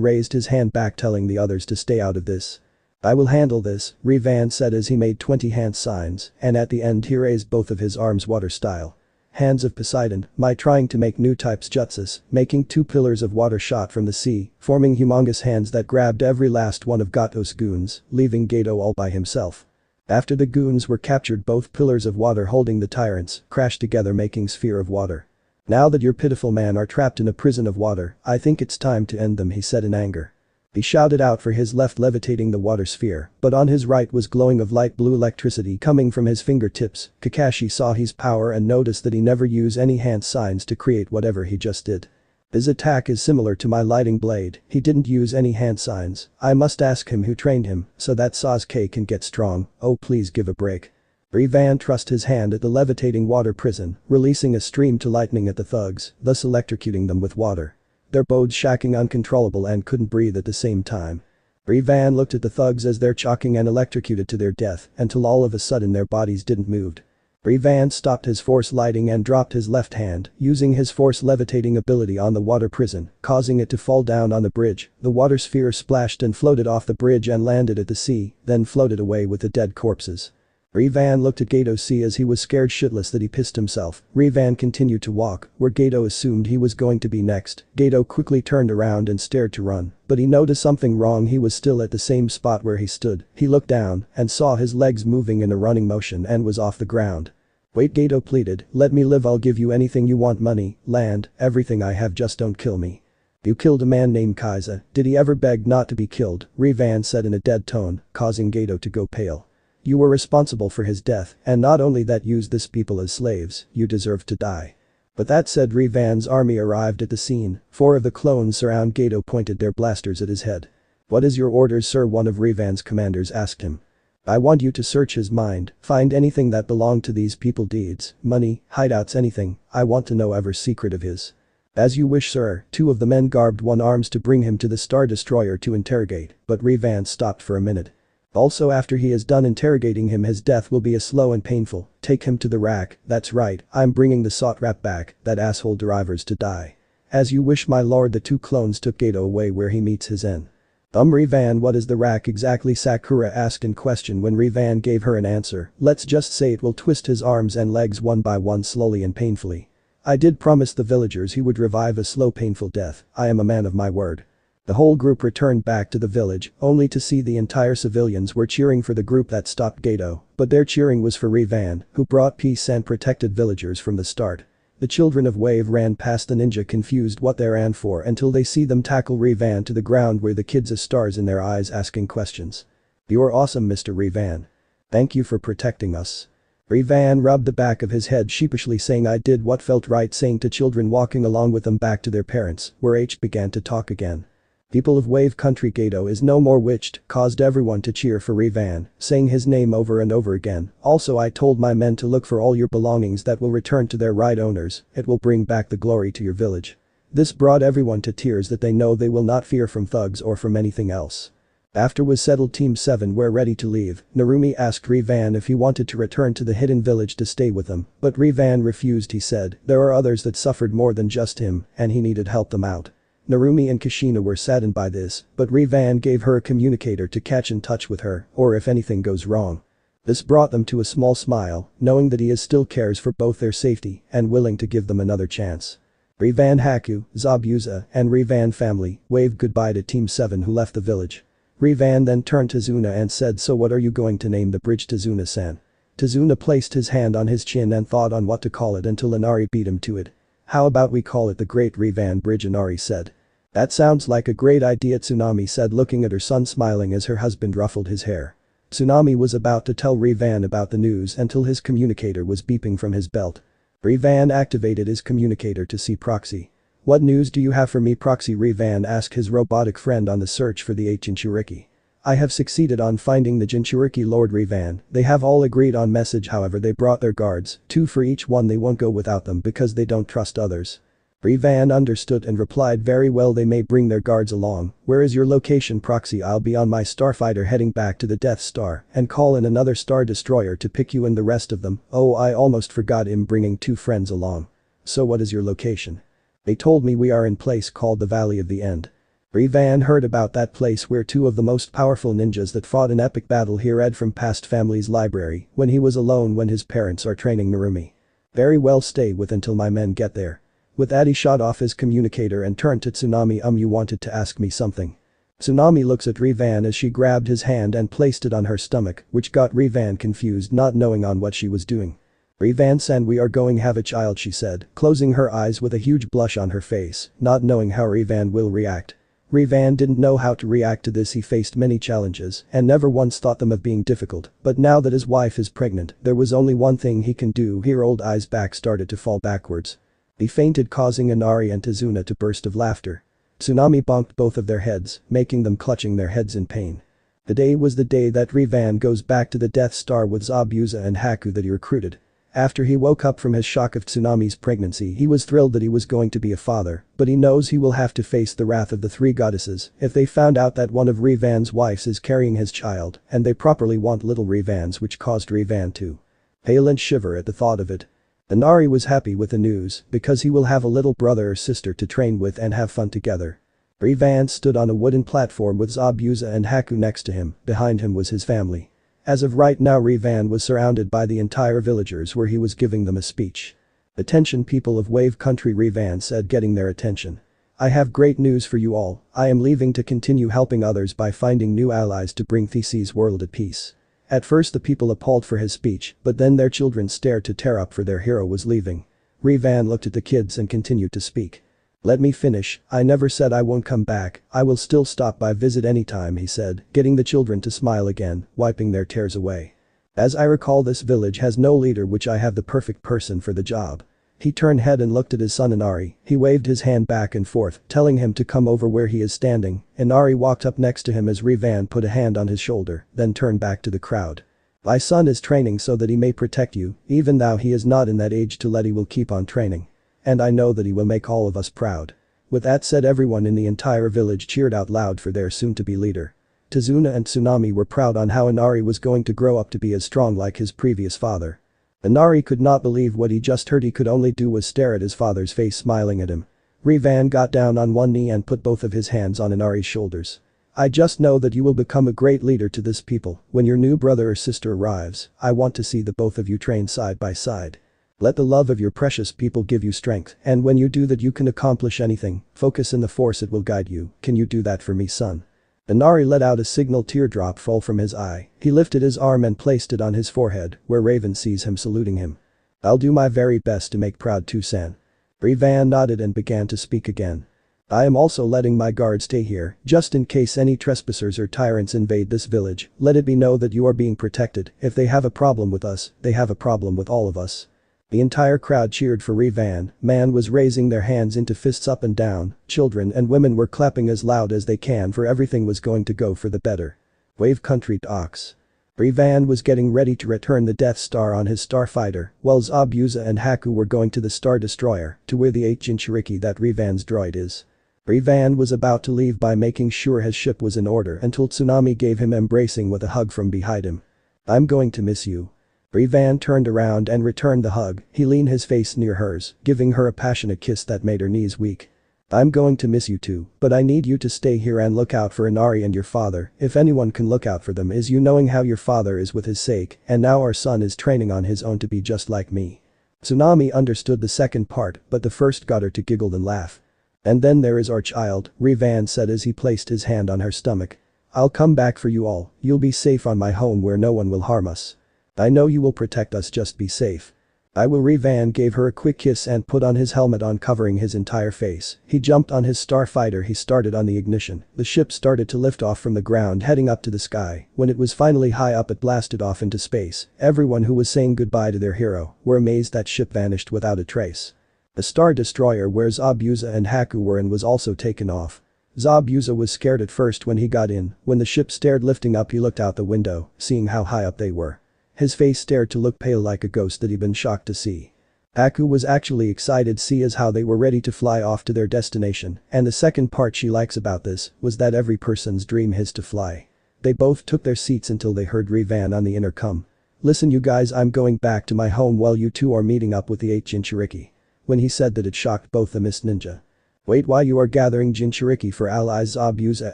raised his hand back, telling the others to stay out of this. I will handle this, Rivan said as he made 20 hand signs, and at the end he raised both of his arms water style. Hands of Poseidon, trying to make new types jutsus, making 2 pillars of water shot from the sea, forming humongous hands that grabbed every last one of Gato's goons, leaving Gato all by himself. After the goons were captured, both pillars of water holding the tyrants crashed together, making sphere of water. Now that your pitiful men are trapped in a prison of water, I think it's time to end them, he said in anger. He shouted out for his left, levitating the water sphere, but on his right was glowing of light blue electricity coming from his fingertips. Kakashi saw his power and noticed that he never used any hand signs to create whatever he just did. His attack is similar to my lighting blade, he didn't use any hand signs. I must ask him who trained him, so that Sasuke can get strong. Oh please give a break. Rivan thrust his hand at the levitating water prison, releasing a stream to lightning at the thugs, thus electrocuting them with water. Their bones shaking uncontrollable and couldn't breathe at the same time. Rivan looked at the thugs as they're choking and electrocuted to their death until all of a sudden their bodies didn't move. Rivan stopped his force lighting and dropped his left hand, using his force levitating ability on the water prison, causing it to fall down on the bridge. The water sphere splashed and floated off the bridge and landed at the sea, then floated away with the dead corpses. Rivan looked at Gato see as he was scared shitless that he pissed himself. Rivan continued to walk, where Gato assumed he was going to be next. Gato quickly turned around and stared to run, but he noticed something wrong. He was still at the same spot where he stood. He looked down and saw his legs moving in a running motion and was off the ground. Wait, Gato pleaded, let me live, I'll give you anything you want, money, land, everything I have, just don't kill me. You killed a man named Kaiza, did he ever beg not to be killed? Rivan said in a dead tone, causing Gato to go pale. You were responsible for his death, and not only that, used this people as slaves, you deserve to die. But that said, Rivan's army arrived at the scene. 4 of the clones surround Gato, pointed their blasters at his head. What is your orders, sir? One of Rivan's commanders asked him. I want you to search his mind, find anything that belonged to these people, deeds, money, hideouts, anything. I want to know every secret of his. As you wish, sir. 2 of the men garbed one arms to bring him to the Star Destroyer to interrogate, but Rivan stopped for a minute. Also, after he is done interrogating him, his death will be slow and painful. Take him to the rack. That's right, I'm bringing the Sotrap back, that asshole drivers to die. As you wish, my lord. The 2 clones took Gato away where he meets his end. Rivan, what is the rack exactly? Sakura asked in question when Rivan gave her an answer. Let's just say it will twist his arms and legs one by one, slowly and painfully. I did promise the villagers he would revive a slow painful death. I am a man of my word. The whole group returned back to the village, only to see the entire civilians were cheering for the group that stopped Gato, but their cheering was for Rivan, who brought peace and protected villagers from the start. The children of Wave ran past the ninja confused what they ran for until they see them tackle Revan to the ground where the kids as stars in their eyes asking questions. "You're awesome, Mr. Revan. Thank you for protecting us." Revan rubbed the back of his head sheepishly saying I did what felt right, saying to children walking along with them back to their parents, where H began to talk again. "People of Wave Country, Gato is no more witched," caused everyone to cheer for Revan, saying his name over and over again. "Also I told my men to look for all your belongings that will return to their right owners, it will bring back the glory to your village." This brought everyone to tears that they know they will not fear from thugs or from anything else. After was settled, Team 7 were ready to leave. Narumi asked Revan if he wanted to return to the hidden village to stay with them, but Revan refused. He said there are others that suffered more than just him and he needed help them out. Narumi and Kushina were saddened by this, but Revan gave her a communicator to catch in touch with her, or if anything goes wrong. This brought them to a small smile, knowing that he still cares for both their safety and willing to give them another chance. Revan, Haku, Zabuza, and Revan family waved goodbye to Team 7 who left the village. Revan then turned to Tazuna and said, "So what are you going to name the bridge, Tazuna-san?" Tazuna placed his hand on his chin and thought on what to call it until Inari beat him to it. "How about we call it the Great Revan Bridge?" Inari said. "That sounds like a great idea," Tsunami said, looking at her son smiling as her husband ruffled his hair. Tsunami was about to tell Revan about the news until his communicator was beeping from his belt. Revan activated his communicator to see Proxy. "What news do you have for me, Proxy?" Revan asked his robotic friend on the search for the 8 Jinchuriki. "I have succeeded on finding the Jinchuriki, Lord Revan. They have all agreed on message, however they brought their guards, 2 for each one. They won't go without them because they don't trust others." Revan understood and replied, "Very well, they may bring their guards along. Where is your location, Proxy? I'll be on my starfighter heading back to the Death Star and call in another Star Destroyer to pick you and the rest of them." "Oh, I almost forgot, him bringing 2 friends along. So what is your location?" "They told me we are in place called the Valley of the End." Revan heard about that place where 2 of the most powerful ninjas that fought an epic battle here read from past family's library when he was alone when his parents are training Narumi. "Very well, stay with until my men get there." With that he shut off his communicator and turned to Tsunami. You wanted to ask me something." Tsunami looks at Revan as she grabbed his hand and placed it on her stomach, which got Revan confused, not knowing on what she was doing. "Revan-san, we are going have a child," she said, closing her eyes with a huge blush on her face, not knowing how Revan will react. Revan didn't know how to react to this. He faced many challenges and never once thought them of being difficult, but now that his wife is pregnant, there was only one thing he can do. Her old eyes back started to fall backwards. He fainted, causing Inari and Tazuna to burst of laughter. Tsunami bonked both of their heads, making them clutching their heads in pain. The day was the day that Revan goes back to the Death Star with Zabuza and Haku that he recruited. After he woke up from his shock of Tsunami's pregnancy, he was thrilled that he was going to be a father, but he knows he will have to face the wrath of the 3 goddesses if they found out that one of Revan's wives is carrying his child, and they properly want little Revans, which caused Revan to pale and shiver at the thought of it. Inari was happy with the news because he will have a little brother or sister to train with and have fun together. Revan stood on a wooden platform with Zabuza and Haku next to him. Behind him was his family. As of right now, Revan was surrounded by the entire villagers where he was giving them a speech. "Attention, people of Wave Country," Revan said, getting their attention. "I have great news for you all. I am leaving to continue helping others by finding new allies to bring Theseus' world at peace." At first the people appalled for his speech, but then their children stared to tear up for their hero was leaving. Revan looked at the kids and continued to speak. "Let me finish. I never said I won't come back. I will still stop by visit anytime," he said, getting the children to smile again, wiping their tears away. "As I recall, this village has no leader, which I have the perfect person for the job." He turned head and looked at his son Inari. He waved his hand back and forth, telling him to come over where he is standing. Inari walked up next to him as Revan put a hand on his shoulder, then turned back to the crowd. "My son is training so that he may protect you, even though he is not in that age to let, he will keep on training. And I know that he will make all of us proud." With that said, everyone in the entire village cheered out loud for their soon-to-be leader. Tazuna and Tsunami were proud on how Inari was going to grow up to be as strong like his previous father. Inari could not believe what he just heard. He could only do was stare at his father's face smiling at him. Revan got down on one knee and put both of his hands on Inari's shoulders. "I just know that you will become a great leader to this people. When your new brother or sister arrives, I want to see the both of you train side by side. Let the love of your precious people give you strength, and when you do that you can accomplish anything. Focus in the force, it will guide you. Can you do that for me, son?" Inari let out a signal. Teardrop fall from his eye. He lifted his arm and placed it on his forehead, where Raven sees him saluting him. I'll do my very best to make proud Tucson. Revan nodded and began to speak again. I am also letting my guard stay here, just in case any trespassers or tyrants invade this village. Let it be known that you are being protected. If they have a problem with us, they have a problem with all of us. The entire crowd cheered for Revan. Man was raising their hands into fists up and down. Children and women were clapping as loud as they can, for everything was going to go for the better. Wave country Ox. Revan was getting ready to return the Death Star on his starfighter, while Zabuza and Haku were going to the Star Destroyer, to where the Jinchuriki that Revan's droid is. Revan was about to leave by making sure his ship was in order until Tsunami gave him embracing with a hug from behind him. I'm going to miss you. Revan turned around and returned the hug. He leaned his face near hers, giving her a passionate kiss that made her knees weak. I'm going to miss you too, but I need you to stay here and look out for Inari and your father. If anyone can look out for them is you, knowing how your father is with his sake, and now our son is training on his own to be just like me. Tsunami understood the second part, but the first got her to giggle and laugh. And then there is our child, Revan said as he placed his hand on her stomach. I'll come back for you all. You'll be safe on my home where no one will harm us. I know you will protect us, just be safe. I will. Revan gave her a quick kiss and put on his helmet on, covering his entire face. He jumped on his starfighter. He started on the ignition. The ship started to lift off from the ground, heading up to the sky. When it was finally high up, it blasted off into space. Everyone who was saying goodbye to their hero were amazed that ship vanished without a trace. The Star Destroyer where Zabuza and Haku were in was also taken off. Zabuza was scared at first when he got in. When the ship started lifting up, he looked out the window, seeing how high up they were. His face started to look pale, like a ghost that he'd been shocked to see. Haku was actually excited to see as how they were ready to fly off to their destination, and the second part she likes about this was that every person's dream is to fly. They both took their seats until they heard Revan on the intercom. Listen you guys, I'm going back to my home while you two are meeting up with the 8 Jinchuriki. When he said that, it shocked both the Mist Ninja. Wait, why you are gathering Jinchuriki for allies? Zabuza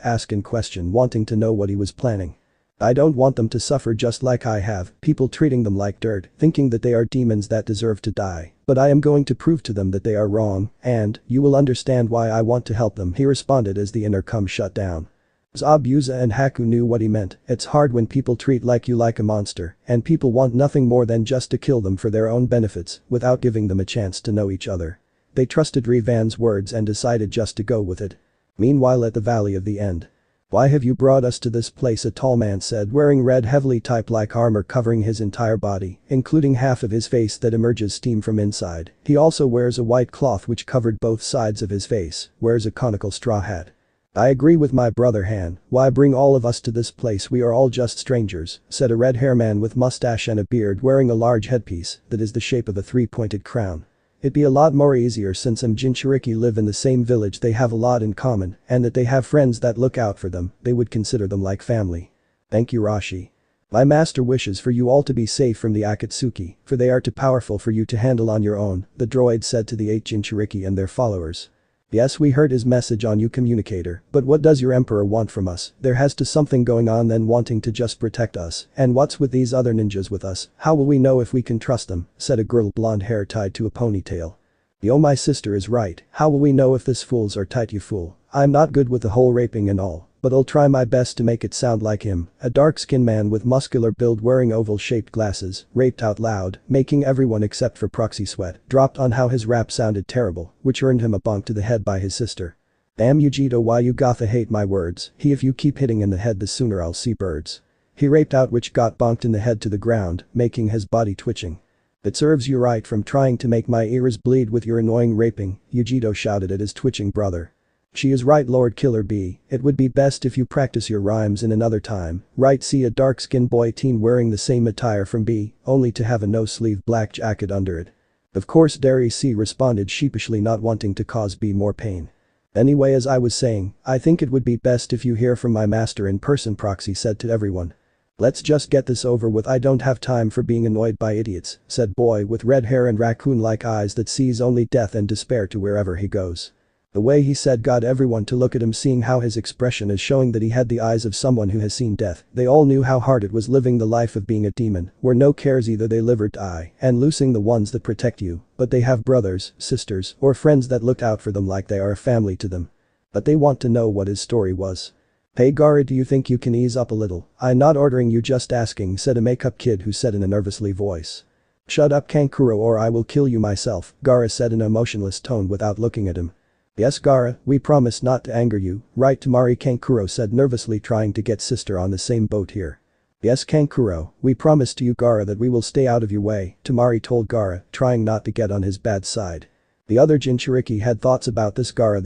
asked in question, wanting to know what he was planning. I don't want them to suffer just like I have, people treating them like dirt, thinking that they are demons that deserve to die. But I am going to prove to them that they are wrong, and you will understand why I want to help them, he responded as the intercom shut down. Zabuza and Haku knew what he meant. It's hard when people treat you like a monster, and people want nothing more than just to kill them for their own benefits, without giving them a chance to know each other. They trusted Revan's words and decided just to go with it. Meanwhile, at the Valley of the End. Why have you brought us to this place? A tall man said, wearing red heavily type-like armor covering his entire body, including half of his face that emerges steam from inside. He also wears a white cloth which covered both sides of his face, wears a conical straw hat. I agree with my brother Han, why bring all of us to this place? We are all just strangers, said a red-haired man with mustache and a beard wearing a large headpiece that is the shape of a three-pointed crown. It'd be a lot more easier since Jinchuriki live in the same village, they have a lot in common, and that they have friends that look out for them, they would consider them like family. Thank you, Rashi. My master wishes for you all to be safe from the Akatsuki, for they are too powerful for you to handle on your own, the droid said to the 8 Jinchuriki and their followers. Yes, we heard his message on you, communicator, but what does your emperor want from us? There has to something going on than wanting to just protect us, and what's with these other ninjas with us? How will we know if we can trust them? Said a girl, blonde hair tied to a ponytail. Yo, my sister is right, how will we know if this fools are tight? You fool. I'm not good with the whole raping and all, but I'll try my best to make it sound like him. A dark-skinned man with muscular build wearing oval-shaped glasses raped out loud, making everyone except for Proxy sweat, dropped on how his rap sounded terrible, which earned him a bonk to the head by his sister. Damn you Jito, why you gotha hate my words, if you keep hitting in the head the sooner I'll see birds. He raped out, which got bonked in the head to the ground, making his body twitching. It serves you right from trying to make my ears bleed with your annoying raping, Yujito shouted at his twitching brother. She is right, Lord Killer B, it would be best if you practice your rhymes in another time, right? See a dark-skinned boy teen wearing the same attire from B, only to have a no-sleeve black jacket under it. Of course, Derry C responded sheepishly, not wanting to cause B more pain. Anyway, as I was saying, I think it would be best if you hear from my master in person, Proxy said to everyone. Let's just get this over with, I don't have time for being annoyed by idiots, said boy with red hair and raccoon-like eyes that sees only death and despair to wherever he goes. The way he said got everyone to look at him, seeing how his expression is showing that he had the eyes of someone who has seen death. They all knew how hard it was living the life of being a demon, where no cares either they live or die, and losing the ones that protect you, but they have brothers, sisters, or friends that look out for them like they are a family to them. But they want to know what his story was. Hey Gara, do you think you can ease up a little? I'm not ordering you, just asking, said a makeup kid who said in a nervously voice. "Shut up Kankuro or I will kill you myself," Gaara said in a emotionless tone without looking at him. "Yes Gaara, we promise not to anger you, right Tamari?" Kankuro said nervously trying to get sister on the same boat here. "Yes Kankuro, we promise to you Gaara that we will stay out of your way," Tamari told Gaara, trying not to get on his bad side. The other Jinchuriki had thoughts about this Gaara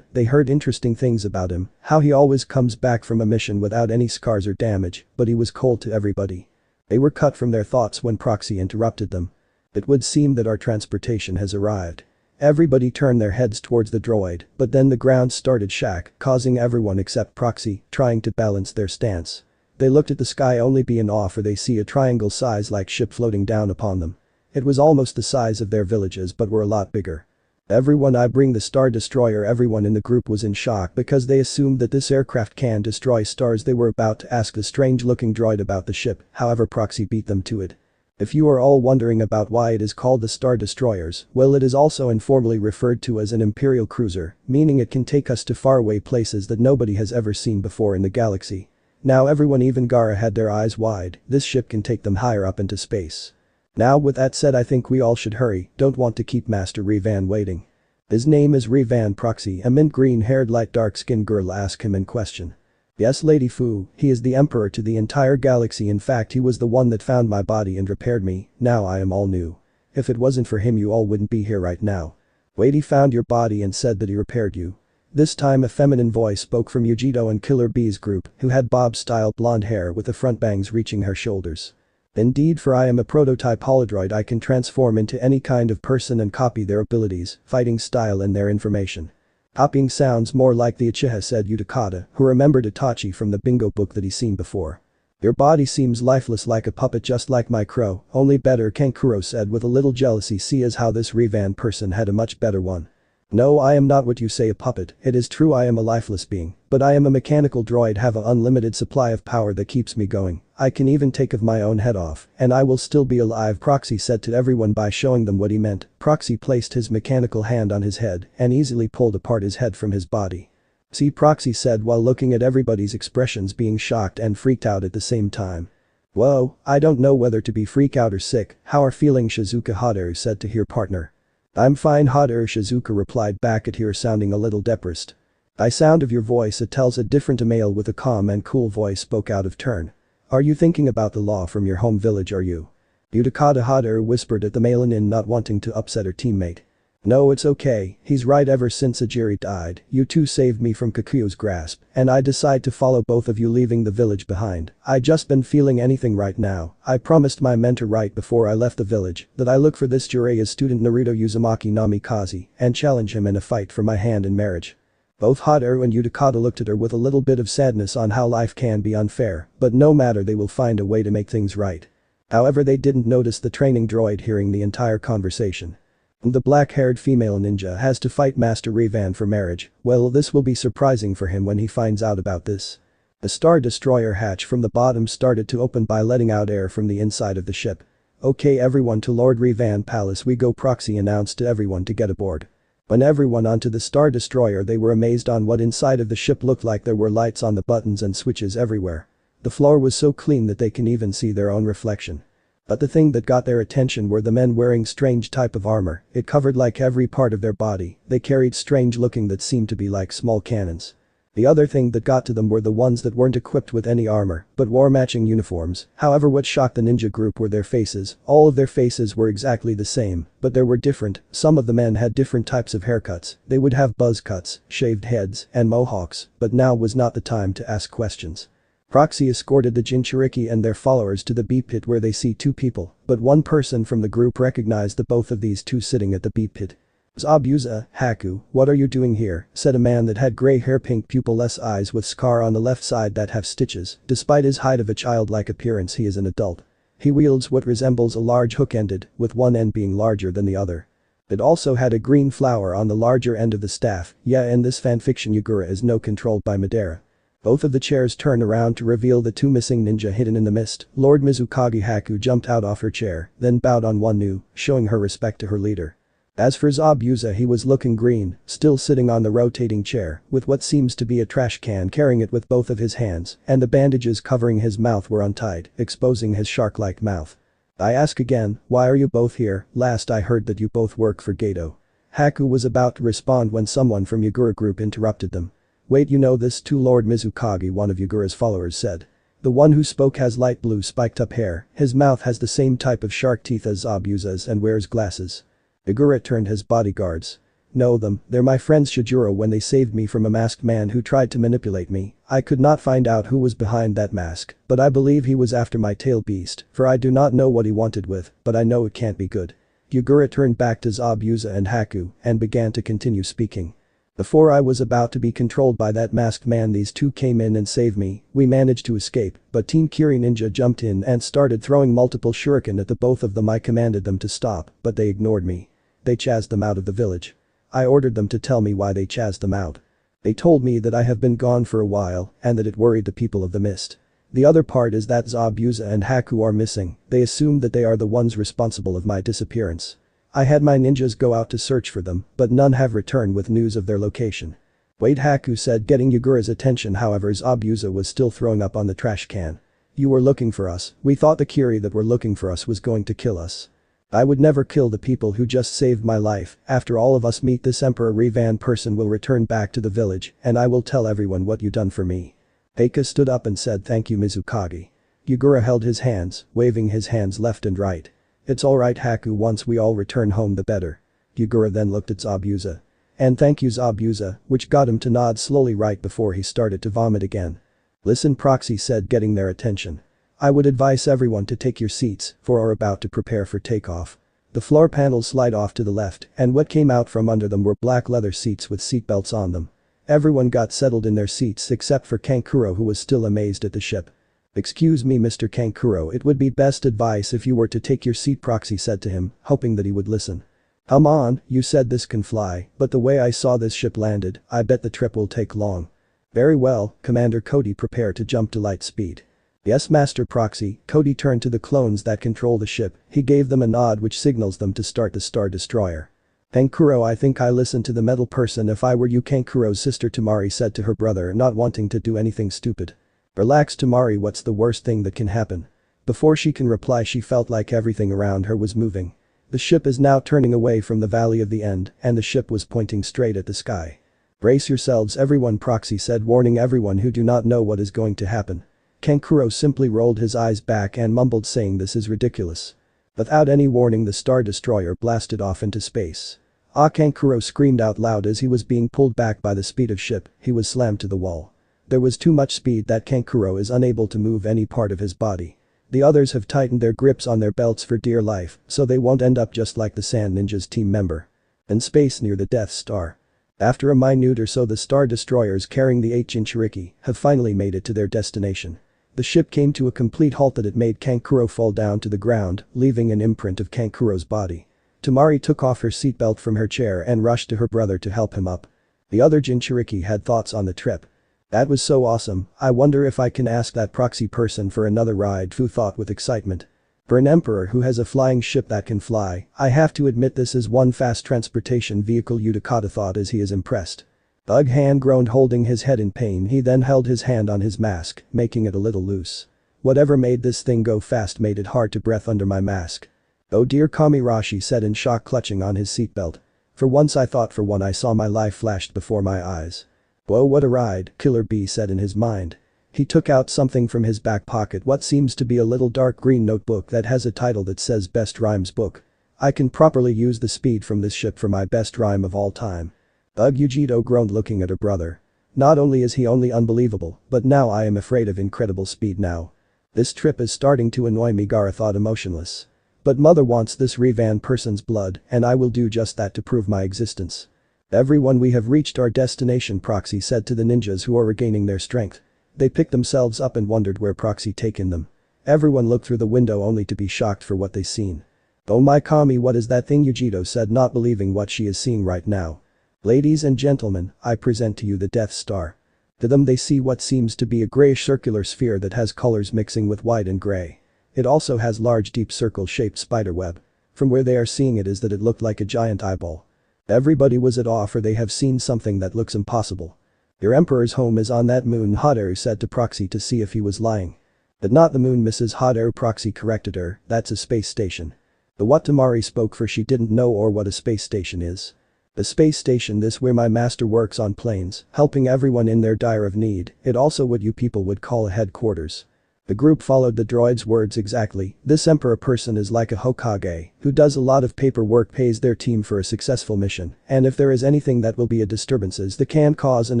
they heard interesting things about him, how he always comes back from a mission without any scars or damage, but he was cold to everybody. They were cut from their thoughts when Proxy interrupted them. "It would seem that our transportation has arrived." Everybody turned their heads towards the droid, but then the ground started shaking, causing everyone except Proxy trying to balance their stance. They looked at the sky only be in awe for they see a triangle-size-like ship floating down upon them. It was almost the size of their villages but were a lot bigger. "Everyone, I bring the Star Destroyer." Everyone in the group was in shock because they assumed that this aircraft can destroy stars. They were about to ask the strange-looking droid about the ship, however Proxy beat them to it. If you are all wondering about why it is called the Star Destroyers, well it is also informally referred to as an Imperial cruiser, meaning it can take us to faraway places that nobody has ever seen before in the galaxy. Now everyone even Gaara had their eyes wide, this ship can take them higher up into space. Now with that said I think we all should hurry, don't want to keep Master Revan waiting. "His name is Revan Proxy," a mint green-haired light dark-skinned girl asked him in question. "Yes Lady Fu, he is the emperor to the entire galaxy. In fact he was the one that found my body and repaired me, now I am all new. If it wasn't for him you all wouldn't be here right now." "Wait, he found your body and said that he repaired you?" This time a feminine voice spoke from Yujito and Killer Bee's group, who had Bob-style blonde hair with the front bangs reaching her shoulders. "Indeed, for I am a prototype holodroid. I can transform into any kind of person and copy their abilities, fighting style and their information." "Copying sounds more like the Uchiha," said Utakata, who remembered Itachi from the bingo book that he's seen before. "Your body seems lifeless like a puppet just like my crow, only better," Kankuro said with a little jealousy. "See as how this Revan person had a much better one." "No, I am not what you say, a puppet. It is true I am a lifeless being, but I am a mechanical droid, have an unlimited supply of power that keeps me going. I can even take of my own head off, and I will still be alive," Proxy said to everyone by showing them what he meant. Proxy placed his mechanical hand on his head and easily pulled apart his head from his body. "See," Proxy said while looking at everybody's expressions being shocked and freaked out at the same time. "Whoa, I don't know whether to be freak out or sick, how are feeling?" Shizuka Hateru said to her partner. "I'm fine Hateru," Shizuka replied back at her sounding a little depressed. "I sound of your voice it tells a different." A male with a calm and cool voice spoke out of turn. "Are you thinking about the law from your home village, are you?" Utakata Hateru whispered at the Melanin, not wanting to upset her teammate. "No, it's okay, he's right. Ever since Ajiri died, you two saved me from Kikuyo's grasp, and I decide to follow both of you, leaving the village behind. I just been feeling anything right now. I promised my mentor right before I left the village that I look for this Jiraiya student Naruto Uzumaki Namikaze and challenge him in a fight for my hand in marriage." Both Hateru and Utakata looked at her with a little bit of sadness on how life can be unfair, but no matter, they will find a way to make things right. However, they didn't notice the training droid hearing the entire conversation. "The black-haired female ninja has to fight Master Revan for marriage. Well, this will be surprising for him when he finds out about this." The Star Destroyer hatch from the bottom started to open by letting out air from the inside of the ship. "Okay everyone, to Lord Revan Palace we go," Proxy announced to everyone to get aboard. When everyone onto the Star Destroyer, they were amazed on what inside of the ship looked like. There were lights on the buttons and switches everywhere. The floor was so clean that they can even see their own reflection. But the thing that got their attention were the men wearing strange type of armor. It covered like every part of their body. They carried strange looking that seemed to be like small cannons. The other thing that got to them were the ones that weren't equipped with any armor, but wore matching uniforms. However, what shocked the ninja group were their faces. All of their faces were exactly the same, but they were different. Some of the men had different types of haircuts. They would have buzz cuts, shaved heads, and mohawks, but now was not the time to ask questions. Proxy escorted the Jinchuriki and their followers to the beep pit where they see two people, but one person from the group recognized the both of these two sitting at the beep pit. "Zabuza, Haku, what are you doing here?" said a man that had grey hair, pink pupil-less eyes with scar on the left side that have stitches. Despite his height of a childlike appearance, he is an adult. He wields what resembles a large hook-ended, with one end being larger than the other. It also had a green flower on the larger end of the staff. Yeah, in this fanfiction Yagura is no controlled by Madara. Both of the chairs turn around to reveal the two missing ninja hidden in the mist. Lord Mizukage Haku jumped out off her chair, then bowed on one knee, showing her respect to her leader. As for Zabuza, he was looking green, still sitting on the rotating chair, with what seems to be a trash can, carrying it with both of his hands, and the bandages covering his mouth were untied, exposing his shark-like mouth. I ask again, why are you both here? Last I heard that you both work for Gato. Haku was about to respond when someone from Yagura group interrupted them. Wait, you know this too? Lord Mizukagi, one of Yagura's followers, said. The one who spoke has light blue spiked up hair, his mouth has the same type of shark teeth as Zabuza's and wears glasses. Yagura turned his bodyguards. Know them, they're my friends Shijuro. When they saved me from a masked man who tried to manipulate me, I could not find out who was behind that mask, but I believe he was after my tail beast, for I do not know what he wanted with, but I know it can't be good. Yagura turned back to Zabuza and Haku and began to continue speaking. Before I was about to be controlled by that masked man, these two came in and saved me. We managed to escape, but Team Kiri Ninja jumped in and started throwing multiple shuriken at the both of them. I commanded them to stop, but they ignored me. They chased them out of the village. I ordered them to tell me why they chased them out. They told me that I have been gone for a while and that it worried the people of the mist. The other part is that Zabuza and Haku are missing. They assumed that they are the ones responsible of my disappearance. I had my ninjas go out to search for them, but none have returned with news of their location. Wait, Haku said, getting Yagura's attention. However, Zabuza was still throwing up on the trash can. You were looking for us. We thought the Kiri that were looking for us was going to kill us. I would never kill the people who just saved my life. After all of us meet this Emperor Revan person will return back to the village and I will tell everyone what you done for me. Heika stood up and said, thank you, Mizukagi. Yagura held his hands, waving his hands left and right. It's alright, Haku, once we all return home the better. Yagura then looked at Zabuza. And thank you, Zabuza, which got him to nod slowly right before he started to vomit again. Listen, Proxy said, getting their attention. I would advise everyone to take your seats, for are about to prepare for takeoff. The floor panels slide off to the left and what came out from under them were black leather seats with seatbelts on them. Everyone got settled in their seats except for Kankuro, who was still amazed at the ship. Excuse me, Mr. Kankuro, it would be best advice if you were to take your seat, Proxy said to him, hoping that he would listen. Come on, you said this can fly, but the way I saw this ship landed, I bet the trip will take long. Very well, Commander Cody, prepare to jump to light speed. Yes, Master Proxy. Cody turned to the clones that control the ship. He gave them a nod which signals them to start the Star Destroyer. Kankuro, I think I listen to the metal person if I were you, Kankuro's sister Tamari said to her brother, not wanting to do anything stupid. Relax, Tamari, what's the worst thing that can happen? Before she can reply, she felt like everything around her was moving. The ship is now turning away from the Valley of the End and the ship was pointing straight at the sky. Brace yourselves, everyone, Proxy said, warning everyone who do not know what is going to happen. Kankuro simply rolled his eyes back and mumbled, saying this is ridiculous. Without any warning, the Star Destroyer blasted off into space. Kankuro screamed out loud as he was being pulled back by the speed of ship. He was slammed to the wall. There was too much speed that Kankuro is unable to move any part of his body. The others have tightened their grips on their belts for dear life, so they won't end up just like the Sand Ninja's team member. In space near the Death Star. After a minute or so, the Star Destroyers carrying the Jinchuriki have finally made it to their destination. The ship came to a complete halt that it made Kankuro fall down to the ground, leaving an imprint of Kankuro's body. Tamari took off her seatbelt from her chair and rushed to her brother to help him up. The other Jinchuriki had thoughts on the trip. That was so awesome, I wonder if I can ask that Proxy person for another ride, Fu thought with excitement. For an emperor who has a flying ship that can fly, I have to admit this is one fast transportation vehicle, Utakata thought as he is impressed. Bug Hand groaned, holding his head in pain. He then held his hand on his mask, making it a little loose. Whatever made this thing go fast made it hard to breathe under my mask. Oh dear, Kamirashi said in shock, clutching on his seatbelt. For once I thought for one I saw my life flashed before my eyes. Whoa, what a ride, Killer B said in his mind. He took out something from his back pocket, what seems to be a little dark green notebook that has a title that says Best Rhymes Book. I can properly use the speed from this ship for my best rhyme of all time. Bug Yujito groaned, looking at her brother. Not only is he only unbelievable, but now I am afraid of incredible speed now. This trip is starting to annoy me, Gara thought, emotionless. But mother wants this Revan person's blood and I will do just that to prove my existence. Everyone, we have reached our destination, Proxy said to the ninjas who are regaining their strength. They picked themselves up and wondered where Proxy taken them. Everyone looked through the window only to be shocked for what they seen. Oh my Kami, what is that thing, Yujito said, not believing what she is seeing right now. Ladies and gentlemen, I present to you the Death Star. To them they see what seems to be a grayish circular sphere that has colors mixing with white and gray. It also has large deep circle-shaped spiderweb. From where they are seeing it is that it looked like a giant eyeball. Everybody was at awe, for they have seen something that looks impossible. Your emperor's home is on that moon, Hateru said to Proxy to see if he was lying. But not the moon, Mrs. Hot Air Proxy corrected her, that's a space station. The what Tamari spoke for she didn't know or what a space station is. The space station this where my master works on planes, helping everyone in their dire of need, it also what you people would call a headquarters. The group followed the droid's words exactly, this emperor person is like a Hokage, who does a lot of paperwork, pays their team for a successful mission, and if there is anything that will be a disturbances that can cause an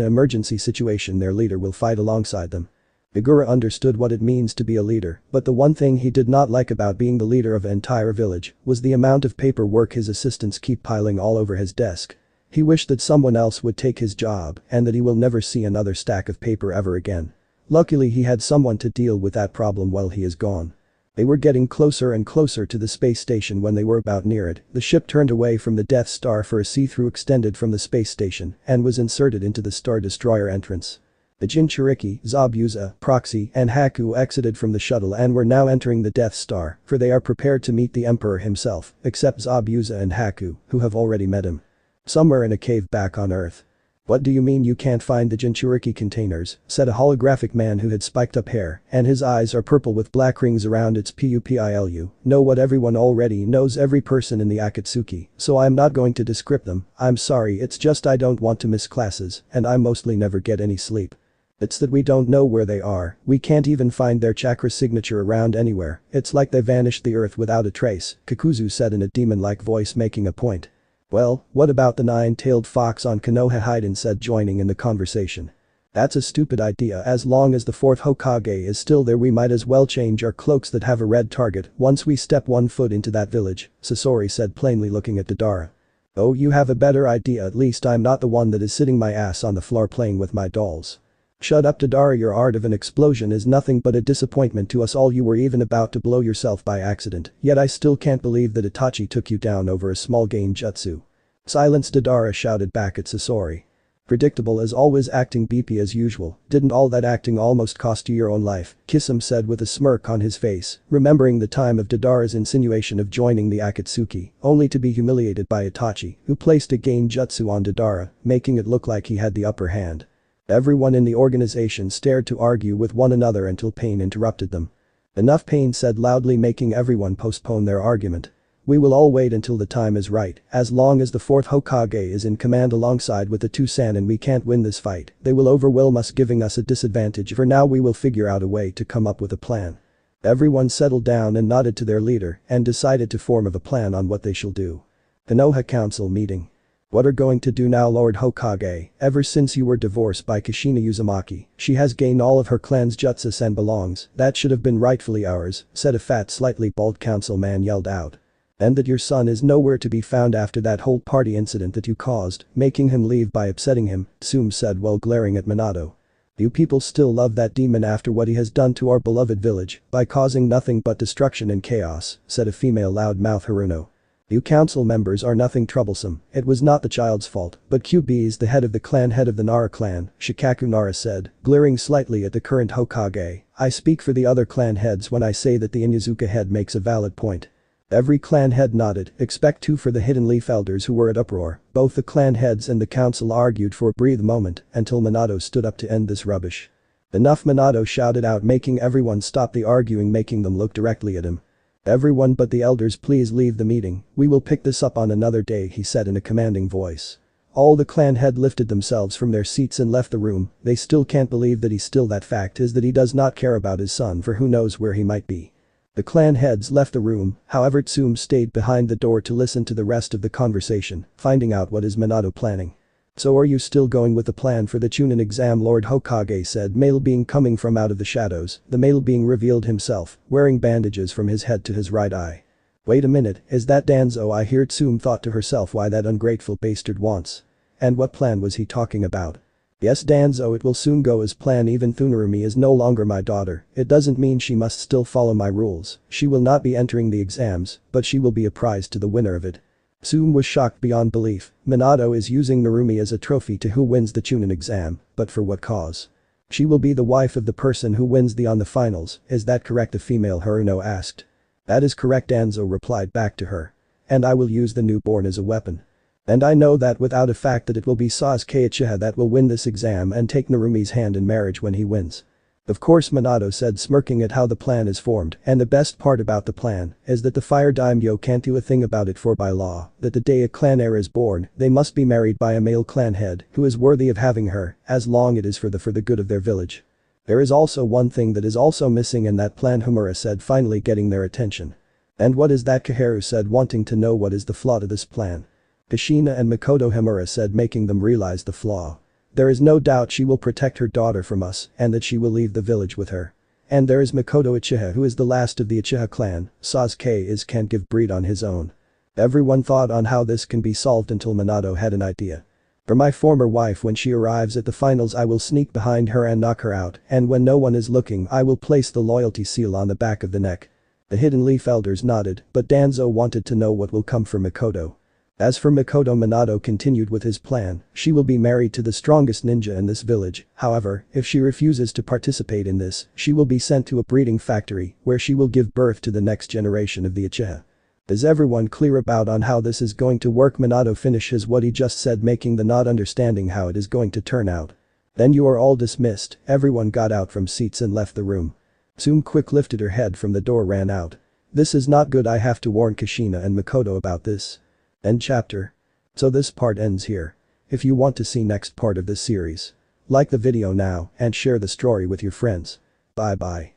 emergency situation their leader will fight alongside them. Agura understood what it means to be a leader, but the one thing he did not like about being the leader of an entire village was the amount of paperwork his assistants keep piling all over his desk. He wished that someone else would take his job and that he will never see another stack of paper ever again. Luckily he had someone to deal with that problem while he is gone. They were getting closer and closer to the space station. When they were about near it, the ship turned away from the Death Star for a see-through extended from the space station and was inserted into the Star Destroyer entrance. The Jinchuriki, Zabuza, Proxy, and Haku exited from the shuttle and were now entering the Death Star, for they are prepared to meet the Emperor himself, except Zabuza and Haku, who have already met him. Somewhere in a cave back on Earth. What do you mean you can't find the Jinchuriki containers, said a holographic man who had spiked up hair, and his eyes are purple with black rings around its pupilu. Know what everyone already knows, every person in the Akatsuki, so I'm not going to describe them, I'm sorry, it's just I don't want to miss classes, and I mostly never get any sleep. It's that we don't know where they are, we can't even find their chakra signature around anywhere, it's like they vanished the earth without a trace, Kakuzu said in a demon-like voice, making a point. Well, what about the nine-tailed fox on Konoha? Haiden said, joining in the conversation. That's a stupid idea, as long as the fourth Hokage is still there we might as well change our cloaks that have a red target once we step one foot into that village, Sasori said, plainly looking at Deidara. Oh, you have a better idea, at least I'm not the one that is sitting my ass on the floor playing with my dolls. Shut up, Deidara, your art of an explosion is nothing but a disappointment to us all. You were even about to blow yourself by accident, yet I still can't believe that Itachi took you down over a small genjutsu. Silence, Deidara shouted back at Sasori. Predictable as always, acting BP as usual, didn't all that acting almost cost you your own life, Kisame said with a smirk on his face, remembering the time of Deidara's insinuation of joining the Akatsuki, only to be humiliated by Itachi, who placed a genjutsu on Deidara, making it look like he had the upper hand. Everyone in the organization stared to argue with one another until Pain interrupted them. Enough, Pain said loudly, making everyone postpone their argument. We will all wait until the time is right, as long as the fourth Hokage is in command alongside with the two Sannin we can't win this fight, they will overwhelm us, giving us a disadvantage. For now we will figure out a way to come up with a plan. Everyone settled down and nodded to their leader and decided to form a plan on what they shall do. Konoha Council meeting. What are going to do now, Lord Hokage? Ever since you were divorced by Kushina Uzumaki, she has gained all of her clan's jutsus and belongs, that should have been rightfully ours, said a fat slightly bald councilman yelled out. And that your son is nowhere to be found after that whole party incident that you caused, making him leave by upsetting him, Tsume said while glaring at Minato. You people still love that demon after what he has done to our beloved village, by causing nothing but destruction and chaos, said a female loudmouth Haruno. You council members are nothing troublesome, it was not the child's fault, but QB is the head of the Nara clan, Shikaku Nara said, glaring slightly at the current Hokage. I speak for the other clan heads when I say that the Inuzuka head makes a valid point. Every clan head nodded, except two for the Hidden Leaf elders who were at uproar. Both the clan heads and the council argued for a brief moment until Minato stood up to end this rubbish. Enough, Minato shouted out, making everyone stop the arguing, making them look directly at him. Everyone but the elders, please leave the meeting, we will pick this up on another day, he said in a commanding voice. All the clan head lifted themselves from their seats and left the room. They still can't believe that he's still that fact is that he does not care about his son, for who knows where he might be. The clan heads left the room, however Tsume stayed behind the door to listen to the rest of the conversation, finding out what is Minato planning. So are you still going with the plan for the Chunin exam? Lord Hokage said, male being coming from out of the shadows, the male being revealed himself, wearing bandages from his head to his right eye. Wait a minute, is that Danzo? I hear. Tsume thought to herself, why that ungrateful bastard wants. And what plan was he talking about? Yes, Danzo, it will soon go as planned. Even Thunarumi is no longer my daughter, it doesn't mean she must still follow my rules, she will not be entering the exams, but she will be a prize to the winner of it. Tsume was shocked beyond belief. Minato is using Narumi as a trophy to who wins the Chunin exam, but for what cause? She will be the wife of the person who wins on the finals, is that correct? The female Haruno asked. That is correct, Danzo replied back to her. And I will use the newborn as a weapon. And I know that without a fact that it will be Sasuke Uchiha that will win this exam and take Narumi's hand in marriage when he wins. Of course Minato said, smirking at how the plan is formed, and the best part about the plan is that the fire daimyo can't do a thing about it, for by law, that the day a clan heir is born, they must be married by a male clan head who is worthy of having her, as long it is for the good of their village. There is also one thing that is also missing in that plan, Homura said, finally getting their attention. And what is that? Kaharu said, wanting to know what is the flaw to this plan. Kushina and Makoto, Homura said, making them realize the flaw. There is no doubt she will protect her daughter from us and that she will leave the village with her. And there is Makoto Uchiha, who is the last of the Uchiha clan. Sasuke can't give breed on his own. Everyone thought on how this can be solved until Minato had an idea. For my former wife, when she arrives at the finals, I will sneak behind her and knock her out, and when no one is looking I will place the loyalty seal on the back of the neck. The Hidden Leaf elders nodded, but Danzo wanted to know what will come for Makoto. As for Makoto, Minato continued with his plan. She will be married to the strongest ninja in this village. However, if she refuses to participate in this, she will be sent to a breeding factory where she will give birth to the next generation of the Uchiha. Is everyone clear about on how this is going to work? Minato finishes what he just said, making the not understanding how it is going to turn out. Then you are all dismissed. Everyone got out from seats and left the room. Tsume quick lifted her head from the door, ran out. This is not good. I have to warn Kushina and Makoto about this. End chapter. So this part ends here. If you want to see next part of this series, like the video now and share the story with your friends. Bye bye.